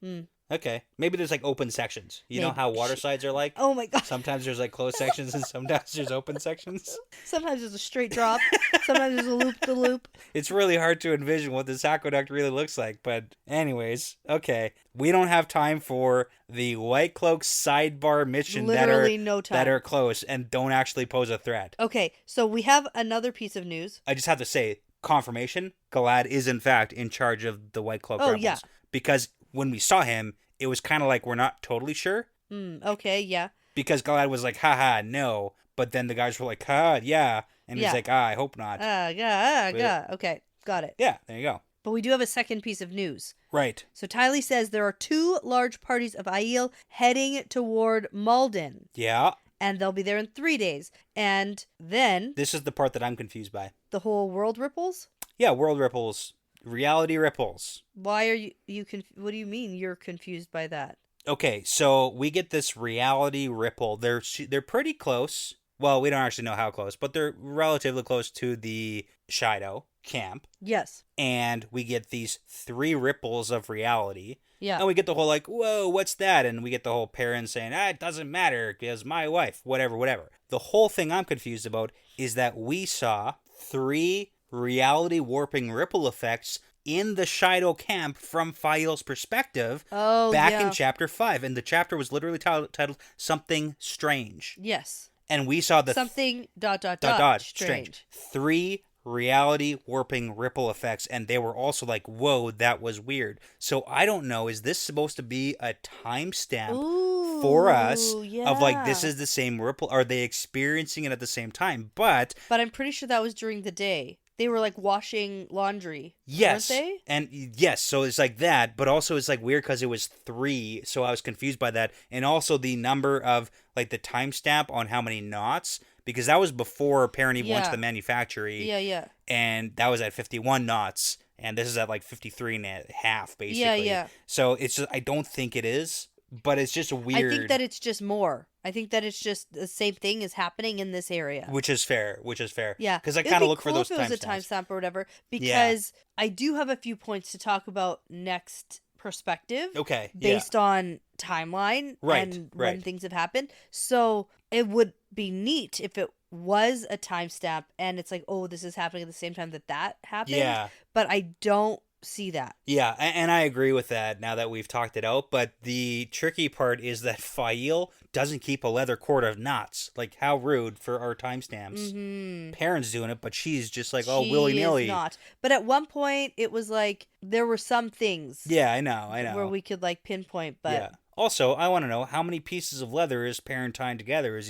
Okay. Maybe there's, like, open sections. You know how water slides are like? Oh, my God. Sometimes there's, like, closed sections and sometimes there's open sections. Sometimes there's a straight drop. Sometimes there's a loop-the-loop. It's really hard to envision what this aqueduct really looks like. But anyways, okay. We don't have time for the White Cloak sidebar mission no time. that are close and don't actually pose a threat. Okay, so we have another piece of news. I just have to say, confirmation, Galad is in fact in charge of the White Cloak rebels. Yeah. Because when we saw him, it was kind of like we're not totally sure. Okay, yeah. Because Galad was like, haha, no. But then the guys were like, ha, yeah. And he's like, I hope not. Yeah. Okay, got it. Yeah, there you go. But we do have a second piece of news. Right. So Faile says there are 2 large parties of Aiel heading toward Malden. Yeah. And they'll be there in 3 days. And then... This is the part that I'm confused by. The whole world ripples? Yeah, world ripples Reality ripples. Why are you what do you mean you're confused by that? Okay, so we get this reality ripple. They're pretty close. Well, we don't actually know how close, but they're relatively close to the Shido camp. Yes. And we get these 3 ripples of reality. Yeah. And we get the whole like, whoa, what's that? And we get the whole Perrin saying, it doesn't matter because my wife, whatever. The whole thing I'm confused about is that we saw 3 reality warping ripple effects in the Shido camp from Faile's perspective back in chapter 5. And the chapter was literally titled Something Strange. Yes. And we saw the something ... strange. 3 reality warping ripple effects, and they were also like, whoa, that was weird. So I don't know, is this supposed to be a timestamp for us of like, this is the same ripple? Are they experiencing it at the same time? But I'm pretty sure that was during the day. They were like washing laundry. Yes. Weren't they? And yes, so it's like that, but also it's like weird because it was 3, so I was confused by that. And also the number of like the timestamp on how many knots, because that was before Perrin even went to the manufactory. Yeah. And that was at 51 knots, and this is at like 53 and a half, basically. Yeah. So it's just, I don't think it is, but it's just weird. I think that it's just more. I think that it's just the same thing is happening in this area. Which is fair. Yeah. Because I kind of look for those timestamps. It would be cool if it was a timestamp or whatever, because I do have a few points to talk about next perspective. Okay. Based on timeline and when things have happened. So it would be neat if it was a timestamp and it's like, oh, this is happening at the same time that happened. Yeah. But I don't see that. Yeah, and I agree with that now that we've talked it out, but the tricky part is that Faile doesn't keep a leather cord of knots. Like, how rude for our timestamps. Mm-hmm. Perrin's doing it, but she's just like, oh, willy-nilly. She is not. But at one point, it was like, there were some things. Yeah, I know. Where we could, like, pinpoint, but... Yeah. Also, I want to know, how many pieces of leather is Perrin tying together? Is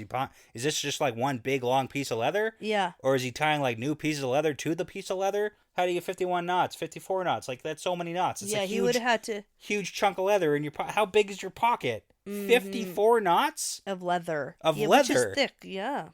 this just like one big long piece of leather? Yeah. Or is he tying like new pieces of leather to the piece of leather? How do you get 51 knots, 54 knots? Like, that's so many knots. It's he would have had to... Huge chunk of leather in your pocket. How big is your pocket? 54 knots? Of leather. Leather. Which is thick, yeah.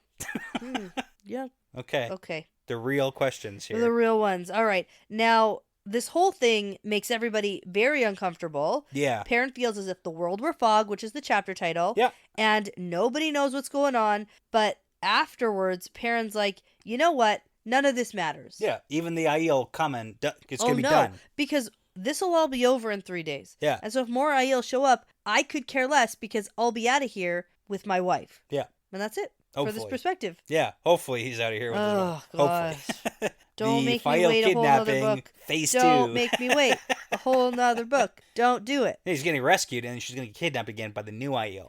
Yeah. Okay. The real questions here. The real ones. All right. Now... This whole thing makes everybody very uncomfortable. Yeah. Perrin feels as if the world were fog, which is the chapter title. Yeah. And nobody knows what's going on. But afterwards, Perrin's like, you know what? None of this matters. Yeah. Even the Aiel coming, it's going to be done. Because this will all be over in 3 days. Yeah. And so if more Aiel show up, I could care less because I'll be out of here with my wife. Yeah. And that's it. Hopefully. For this perspective. Yeah. Hopefully he's out of here with his wife. Hopefully. Don't make me Faile wait a whole nother book. Phase Don't 2. make me wait a whole nother book. Don't do it. He's getting rescued, and she's going to get kidnapped again by the new Aiel.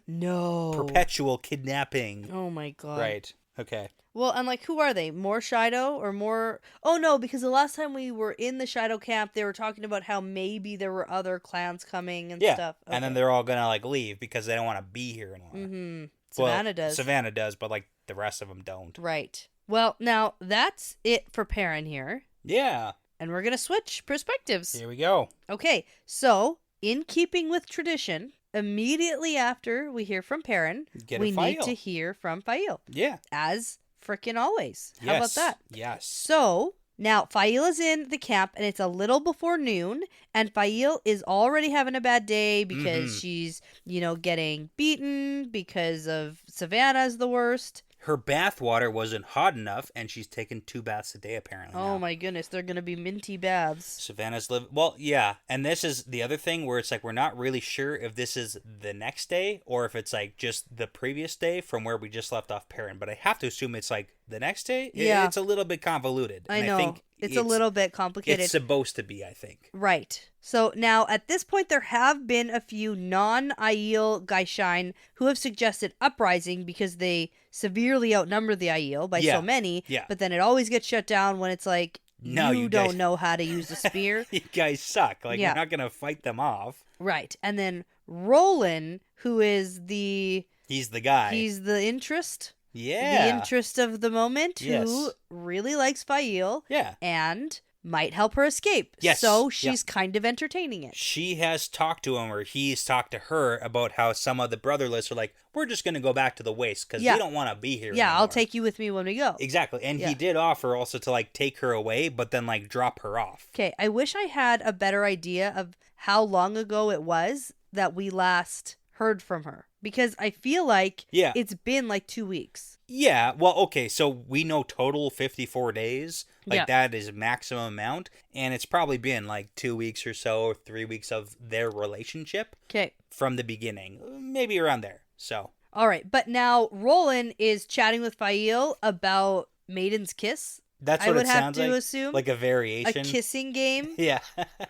No. Perpetual kidnapping. Oh my god. Right. Okay. Well, and like, who are they? More Shido or more... Oh no, because the last time we were in the Shido camp, they were talking about how maybe there were other clans coming and stuff. Okay. And then they're all going to like leave because they don't want to be here anymore. Mm-hmm. Savannah does. Savannah does, but like the rest of them don't. Right. Well, now that's it for Perrin here. Yeah. And we're going to switch perspectives. Here we go. Okay, so in keeping with tradition, immediately after we hear from Perrin, we need to hear from Faile. Yeah. As frickin' always. How about that? Yes. So, now Faile is in the camp and it's a little before noon and Faile is already having a bad day because she's, getting beaten because of Savannah's the worst. Her bath water wasn't hot enough, and she's taken 2 baths a day, apparently. Oh, my goodness. They're going to be minty baths. Savannah's living... Well, yeah. And this is the other thing where it's like we're not really sure if this is the next day or if it's like just the previous day from where we just left off Perrin. But I have to assume it's like the next day. Yeah. It's a little bit convoluted. I know. I think it's a little bit complicated. It's supposed to be, I think. Right. So now at this point there have been a few non-Aiel Gaishain who have suggested uprising because they severely outnumber the Aiel by so many. Yeah. But then it always gets shut down when it's like, no, you don't know how to use a spear. You guys suck. Like, you're not going to fight them off. Right. And then Roland, who is He's the guy. He's the interest. Yeah. The interest of the moment, who really likes Faile. Yeah. And might help her escape. Yes. So she's kind of entertaining it. She has talked to him, or he's talked to her about how some of the brotherless are like, we're just going to go back to the waste because we don't want to be here anymore. I'll take you with me when we go. Exactly. And he did offer also to like take her away, but then like drop her off. Okay, I wish I had a better idea of how long ago it was that we last heard from her. Because I feel like it's been like 2 weeks. Yeah, well, okay, so we know total 54 days. Like, that is maximum amount. And it's probably been like 2 weeks or so, or 3 weeks of their relationship. Okay. From the beginning. Maybe around there, so. All right, but now Roland is chatting with Faile about Maiden's Kiss. That's what it sounds like. I would have to assume. Like a variation. A kissing game. Yeah.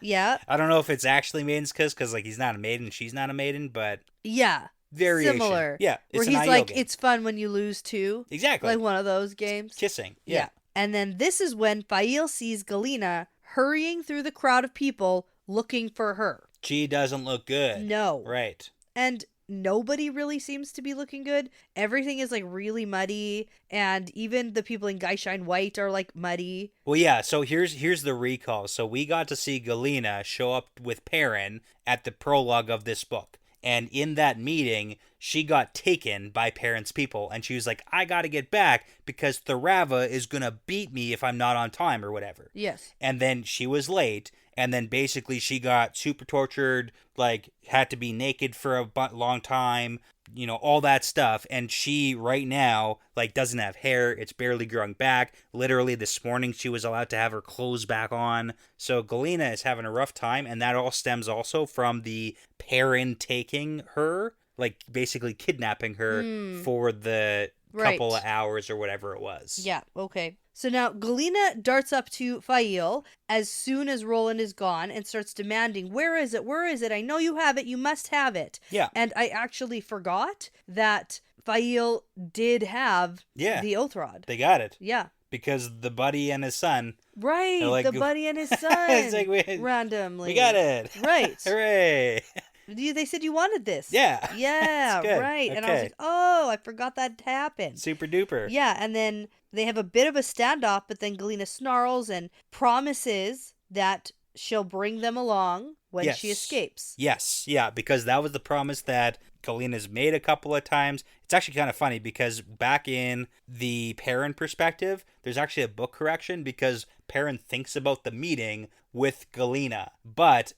Yeah. I don't know if it's actually Maiden's Kiss, because like he's not a maiden, she's not a maiden, but... Yeah. Variation. Similar. Yeah. Where he's like, it's fun when you lose too. Exactly. Like one of those games. Kissing. Yeah. And then this is when Faile sees Galena hurrying through the crowd of people looking for her. She doesn't look good. No. Right. And nobody really seems to be looking good. Everything is like really muddy, and even the people in Geishine White are like muddy. Well, yeah, so here's the recall. So we got to see Galena show up with Perrin at the prologue of this book. And in that meeting, she got taken by Perrin's people. And she was like, I got to get back because Tharava is going to beat me if I'm not on time or whatever. Yes. And then she was late. And then basically she got super tortured, like had to be naked for a long time, you know, all that stuff. And she right now, like, doesn't have hair. It's barely growing back. Literally this morning she was allowed to have her clothes back on. So Galena is having a rough time. And that all stems also from the Perrin taking her, like basically kidnapping her for the couple of hours or whatever it was. Yeah, okay. So now Galena darts up to Faile as soon as Roland is gone and starts demanding, where is it? Where is it? I know you have it. You must have it. Yeah. And I actually forgot that Faile did have the oath rod. They got it. Yeah. Because the buddy and his son. Right. Like, the buddy and his son. It's like randomly. We got it. Right. Hooray. They said you wanted this. Yeah. Yeah, right. Okay. And I was like, oh, I forgot that happened. Super duper. Yeah, and then they have a bit of a standoff, but then Galena snarls and promises that she'll bring them along when she escapes. Yes, yeah, because that was the promise that Galena's made a couple of times. It's actually kind of funny because back in the Perrin perspective, there's actually a book correction because Perrin thinks about the meeting with Galena. But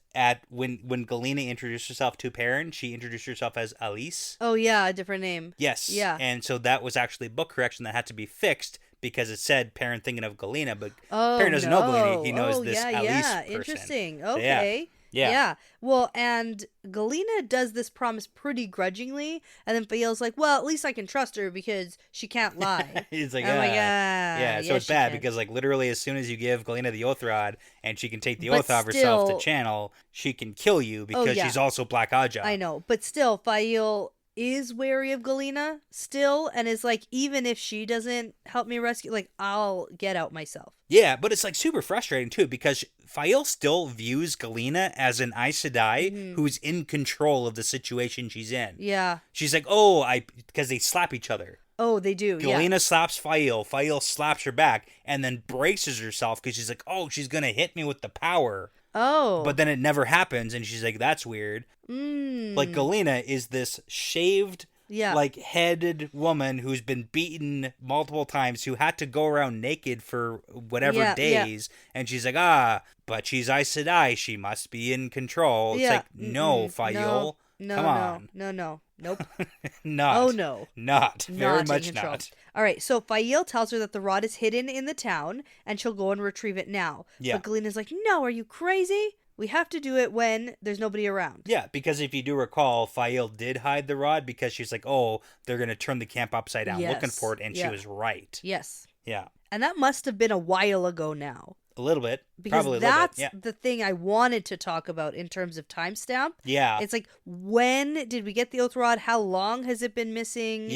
when Galena introduced herself to Perrin, she introduced herself as Alice. Oh yeah, a different name. Yes. Yeah. And so that was actually a book correction that had to be fixed because it said Perrin thinking of Galena, but Perrin doesn't know Galena. He knows this Alice person. Interesting. So, okay. Yeah. Well, and Galena does this promise pretty grudgingly, and then Faile's like, well, at least I can trust her because she can't lie. He's like, yeah, so it's bad because like literally as soon as you give Galena the oath rod and she can take the oath off herself to channel, she can kill you because she's also Black Aja. I know, but still, Faile is wary of Galena still, and is like, even if she doesn't help me rescue, like, I'll get out myself. Yeah, but it's like super frustrating too because Faile still views Galena as an Aes Sedai who's in control of the situation she's in. Yeah. She's like, because they slap each other. Oh, they do. Galena slaps Faile. Faile slaps her back and then braces herself because she's like, she's going to hit me with the power. Oh. But then it never happens and she's like, that's weird. Like Galena is this shaved, like headed woman who's been beaten multiple times, who had to go around naked for whatever days. And she's like, but she's Aes Sedai. She must be in control. It's like, no, Faile. Come on. No. Nope. Not. Oh, no. Not. Very much not. All right, so Faile tells her that the rod is hidden in the town, and she'll go and retrieve it now. Yeah. But Galena's like, no, are you crazy? We have to do it when there's nobody around. Yeah, because if you do recall, Faile did hide the rod because she's like, they're going to turn the camp upside down looking for it, and she was right. Yes. Yeah. And that must have been a while ago now. A little bit. Because probably a little bit. that's the thing I wanted to talk about in terms of timestamp. Yeah. It's like, when did we get the oath rod? How long has it been missing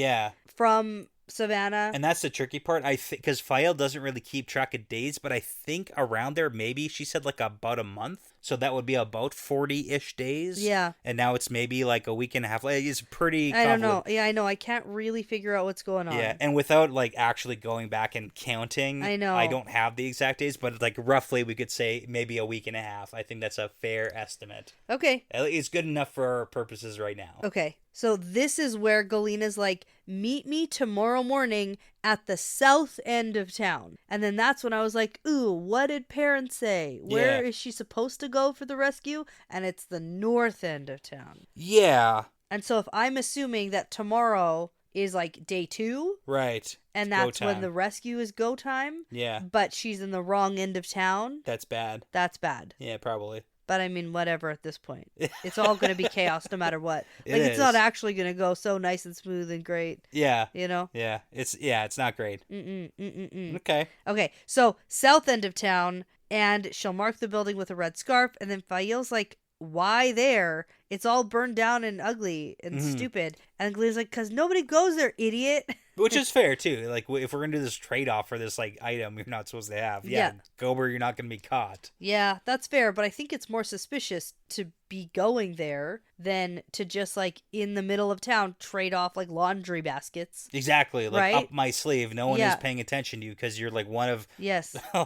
from Savannah? And that's the tricky part, I think, because Faile doesn't really keep track of days, but I think around there, maybe she said like about a month. So that would be about 40-ish days. Yeah. And now it's maybe like a week and a half. Like, it's pretty I don't know. convoluted. Yeah, I know. I can't really figure out what's going on. Yeah, and without like actually going back and counting, I know. I don't have the exact days, but like roughly we could say maybe a week and a half. I think that's a fair estimate. Okay. It's good enough for our purposes right now. Okay. So this is where Galena's like, meet me tomorrow morning at the south end of town. And then that's when I was like, ooh, what did Perrin say? Where is she supposed to go for the rescue? And it's the north end of town. Yeah. And so if I'm assuming that tomorrow is like day 2. Right. And that's when the rescue is go time. Yeah. But she's in the wrong end of town. That's bad. That's bad. Yeah, probably. But I mean, whatever at this point. It's all going to be chaos no matter what. Like, It's not actually going to go so nice and smooth and great. Yeah. You know? Yeah. It's not great. Okay. Okay, so south end of town, and she'll mark the building with a red scarf, and then Faile's like, why there? It's all burned down and ugly and stupid. And Glee's like, because nobody goes there, idiot. Which is fair, too. Like, if we're going to do this trade-off for this, like, item you're not supposed to have. Yeah. Gower, you're not going to be caught. Yeah, that's fair, but I think it's more suspicious to be going there than to just, like, in the middle of town, trade off, like, laundry baskets. Exactly. Like, right? up my sleeve. No one is paying attention to you because you're, like, one of,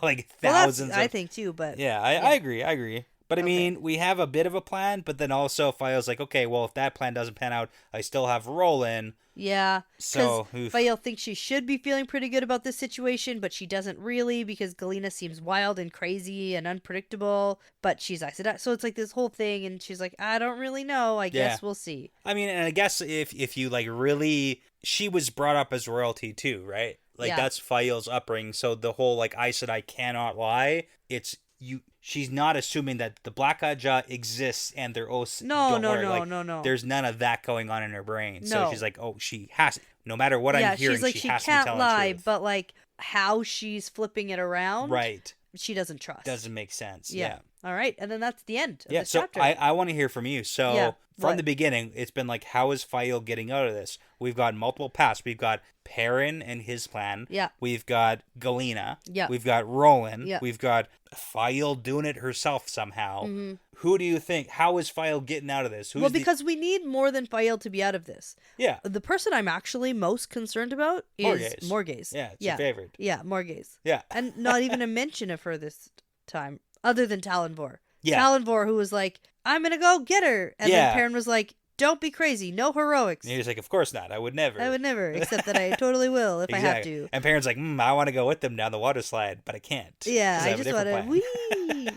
like, thousands I think, too, but... Yeah, I agree. But I mean, we have a bit of a plan, but then also Faile's like, okay, well, if that plan doesn't pan out, I still have Roland. Yeah, so Faile thinks she should be feeling pretty good about this situation, but she doesn't really because Galena seems wild and crazy and unpredictable, but she's isolated. So it's like this whole thing, and she's like, I don't really know. I guess we'll see. I mean, and I guess if you like really, she was brought up as royalty too, right? Like that's Faile's upbringing. So the whole like I said I cannot lie. It's you. She's not assuming that the Black Aja exists and they're no. There's none of that going on in her brain. No. So she's like, oh, she has. No matter what I'm hearing, she's like, she has can't to be telling lie, the truth. but like how she's flipping it around, right? She doesn't trust. Doesn't make sense. Yeah. All right, and then that's the end of this so chapter. I want to hear from you. So from the beginning, it's been like, how is Faile getting out of this? We've got multiple paths. We've got Perrin and his plan. Yeah. We've got Galena. Yeah. We've got Roland. Yeah. We've got Faile doing it herself somehow. Mm-hmm. Who do you think? How is Faile getting out of this? Because we need more than Faile to be out of this. Yeah. The person I'm actually most concerned about is Morgaze. Yeah, it's your favorite. Yeah, Morgaze. Yeah. And not even a mention of her this time, other than Talonvor. Yeah. Talonvor, who was like, I'm going to go get her. And then Perrin was like, don't be crazy. No heroics. And he was like, of course not. I would never. Except that I totally will if I have to. And Perrin's like, I want to go with them down the water slide, but I can't. Yeah, I just want to. Whee!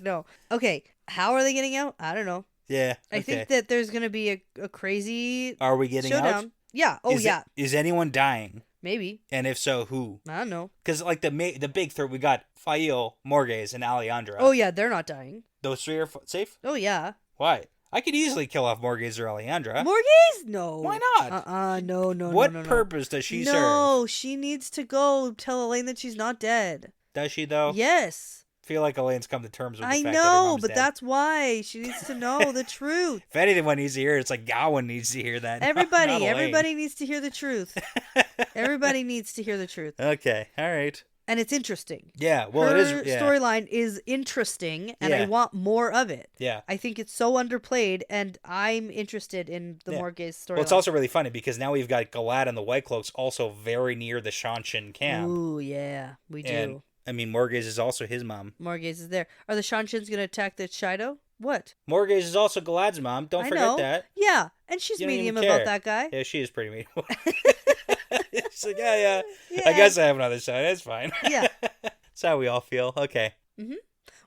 No. Okay. How are they getting out? I don't know. Yeah. I think that there's going to be a crazy Are we getting showdown. Out? Yeah. Oh, Is anyone dying? Maybe. And if so, who? I don't know. Because like the big three, we got Faile, Morgaze, and Alejandra. Oh, yeah. They're not dying. Those three are safe? Oh, yeah. Why? I could easily kill off Morgaze or Alejandra. Morgaze? No. Why not? No. What purpose does she serve? No, she needs to go tell Elaine that she's not dead. Does she, though? Yes. I feel like Elaine's come to terms with the fact that her mom's but dead. That's why. She needs to know the truth. If anyone needs to hear it, it's like Gowan needs to hear that. Everybody needs to hear the truth. Everybody needs to hear the truth. Okay, all right. And it's interesting. Yeah, well, her it is. Yeah. Storyline is interesting, and I want more of it. Yeah. I think it's so underplayed, and I'm interested in the Morgaze storyline. Well, it's also really funny because now we've got Galad and the White Cloaks also very near the Shanshan camp. Ooh, yeah, we do. And, I mean, Morgaze is also his mom. Morgaze is there. Are the Shanshans going to attack the Shido? What? Morgaze is also Galad's mom. Don't forget that. Yeah, and she's medium about that guy. Yeah, she is pretty medium. She's like, yeah. I guess I have another son. It's fine. Yeah. That's how we all feel. Okay. Mm-hmm.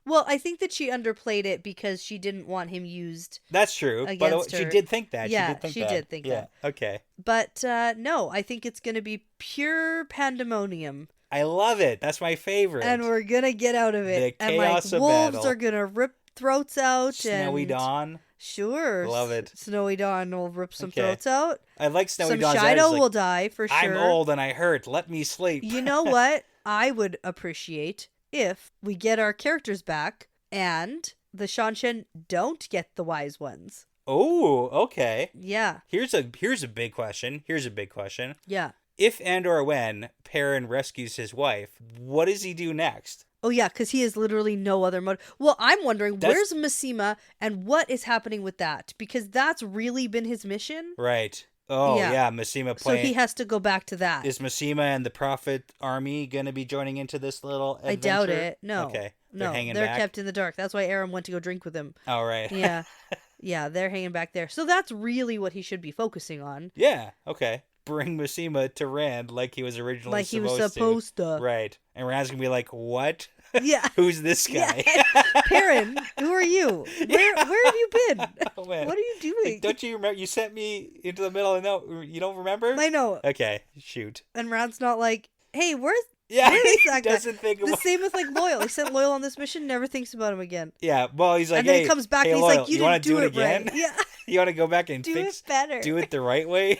Well, I think that she underplayed it because she didn't want him used. That's true. But she did think that. Yeah, she did think that. Okay. But no, I think it's going to be pure pandemonium. I love it. That's my favorite. And we're going to get out of it. The chaos of wolves battle. Are going to rip throats out. Snowy Dawn. Sure. Love it. Snowy Dawn will rip some throats out. I like Snowy Dawn. Some Shido will die for sure. I'm old and I hurt. Let me sleep. You know what? I would appreciate if we get our characters back and the Shanshan don't get the wise ones. Oh, okay. Yeah. Here's a big question. Yeah. If and or when Perrin rescues his wife, what does he do next? Oh, yeah, because he has literally no other motive. Well, I'm wondering, where's Masima and what is happening with that? Because that's really been his mission. Right. Oh, yeah, Masima playing. So he has to go back to that. Is Masima and the Prophet Army going to be joining into this little adventure? I doubt it. No. Okay. They're kept in the dark. That's why Aram went to go drink with him. Oh, right. Yeah. Yeah, they're hanging back there. So that's really what he should be focusing on. Yeah, okay. Bring Masima to Rand like he was originally supposed to. Right. And Rand's going to be like, what? Yeah. Who's this guy? Yeah. Perrin, who are you? Where have you been? Oh, man. What are you doing? Like, don't you remember? You sent me into the middle of the note. You don't remember? I know. Okay, shoot. And Rand's not like, hey, where is he that doesn't guy? think The same with like Loyal. He sent Loyal on this mission, never thinks about him again. Yeah, well, he's like, and then he comes back and he's Loyal, like, you didn't do it it again? Right. Yeah. You want to go back and do it better. Do it the right way?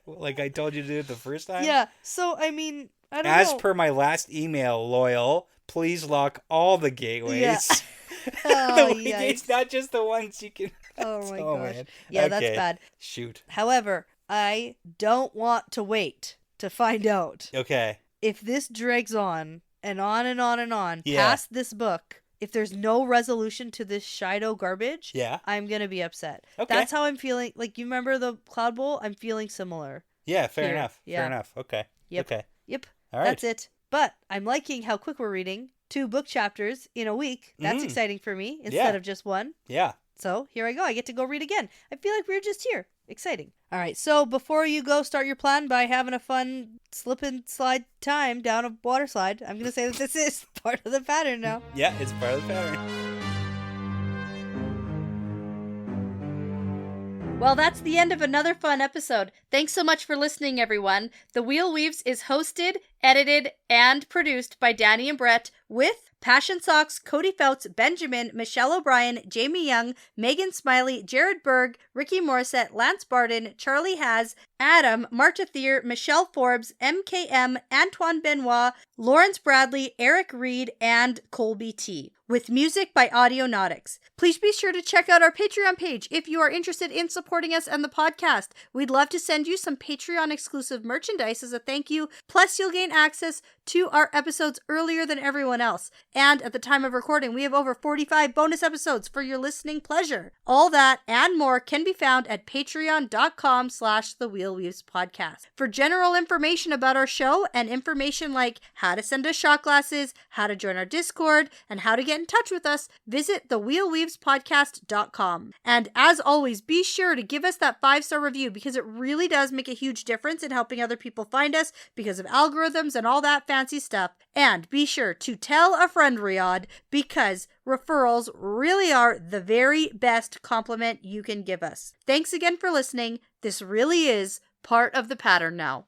Like I told you to do it the first time? Yeah, so, I mean, I don't know. As per my last email, Loyal, please lock all the gateways. Yeah. The gates, not just the ones you can... Oh my gosh. Man. Yeah, okay. that's bad. Shoot. However, I don't want to wait to find out. Okay. If this drags on and on and on and on Yeah. past this book, if there's no resolution to this Shido garbage, Yeah. I'm going to be upset. Okay. That's how I'm feeling. Like, you remember the Cloud Bowl? I'm feeling similar. Yeah, fair Here. enough. Yeah. Fair enough. Okay. Yep. Okay. Yep. All right. That's it. But I'm liking how quick we're reading. 2 book chapters in a week. That's Mhm. exciting for me instead Yeah. of just 1. Yeah. So here I go. I get to go read again. I feel like we were just here. Exciting. All right. So before you go start your plan by having a fun slip and slide time down a water slide, I'm going to say that this is part of the pattern now. Yeah, it's part of the pattern. Well, that's the end of another fun episode. Thanks so much for listening, everyone. The Wheel Weaves is hosted, edited, and produced by Dani and Brett with Passion Socks, Cody Fouts, Benjamin, Michelle O'Brien, Jamie Young, Megan Smiley, Jared Berg, Ricky Morissette, Lance Barden, Charlie Haz, Adam, Marta Thier, Michelle Forbes, MKM, Antoine Benoit, Lawrence Bradley, Eric Reed, and Colby T. With music by Audionautics. Please be sure to check out our Patreon page if you are interested in supporting us and the podcast. We'd love to send you some Patreon exclusive merchandise as a thank you. Plus, you'll gain access to our episodes earlier than everyone else. And at the time of recording, we have over 45 bonus episodes for your listening pleasure. All that and more can be found at patreon.com/thewheelweavespodcast. For general information about our show and information like how to send us shot glasses, how to join our Discord, and how to get in touch with us, visit thewheelweavespodcast.com. And as always, be sure to give us that 5-star review because it really does make a huge difference in helping other people find us because of algorithms and all that fancy stuff. And be sure to tell a friend, Riyadh, because referrals really are the very best compliment you can give us. Thanks again for listening. This really is part of the pattern now.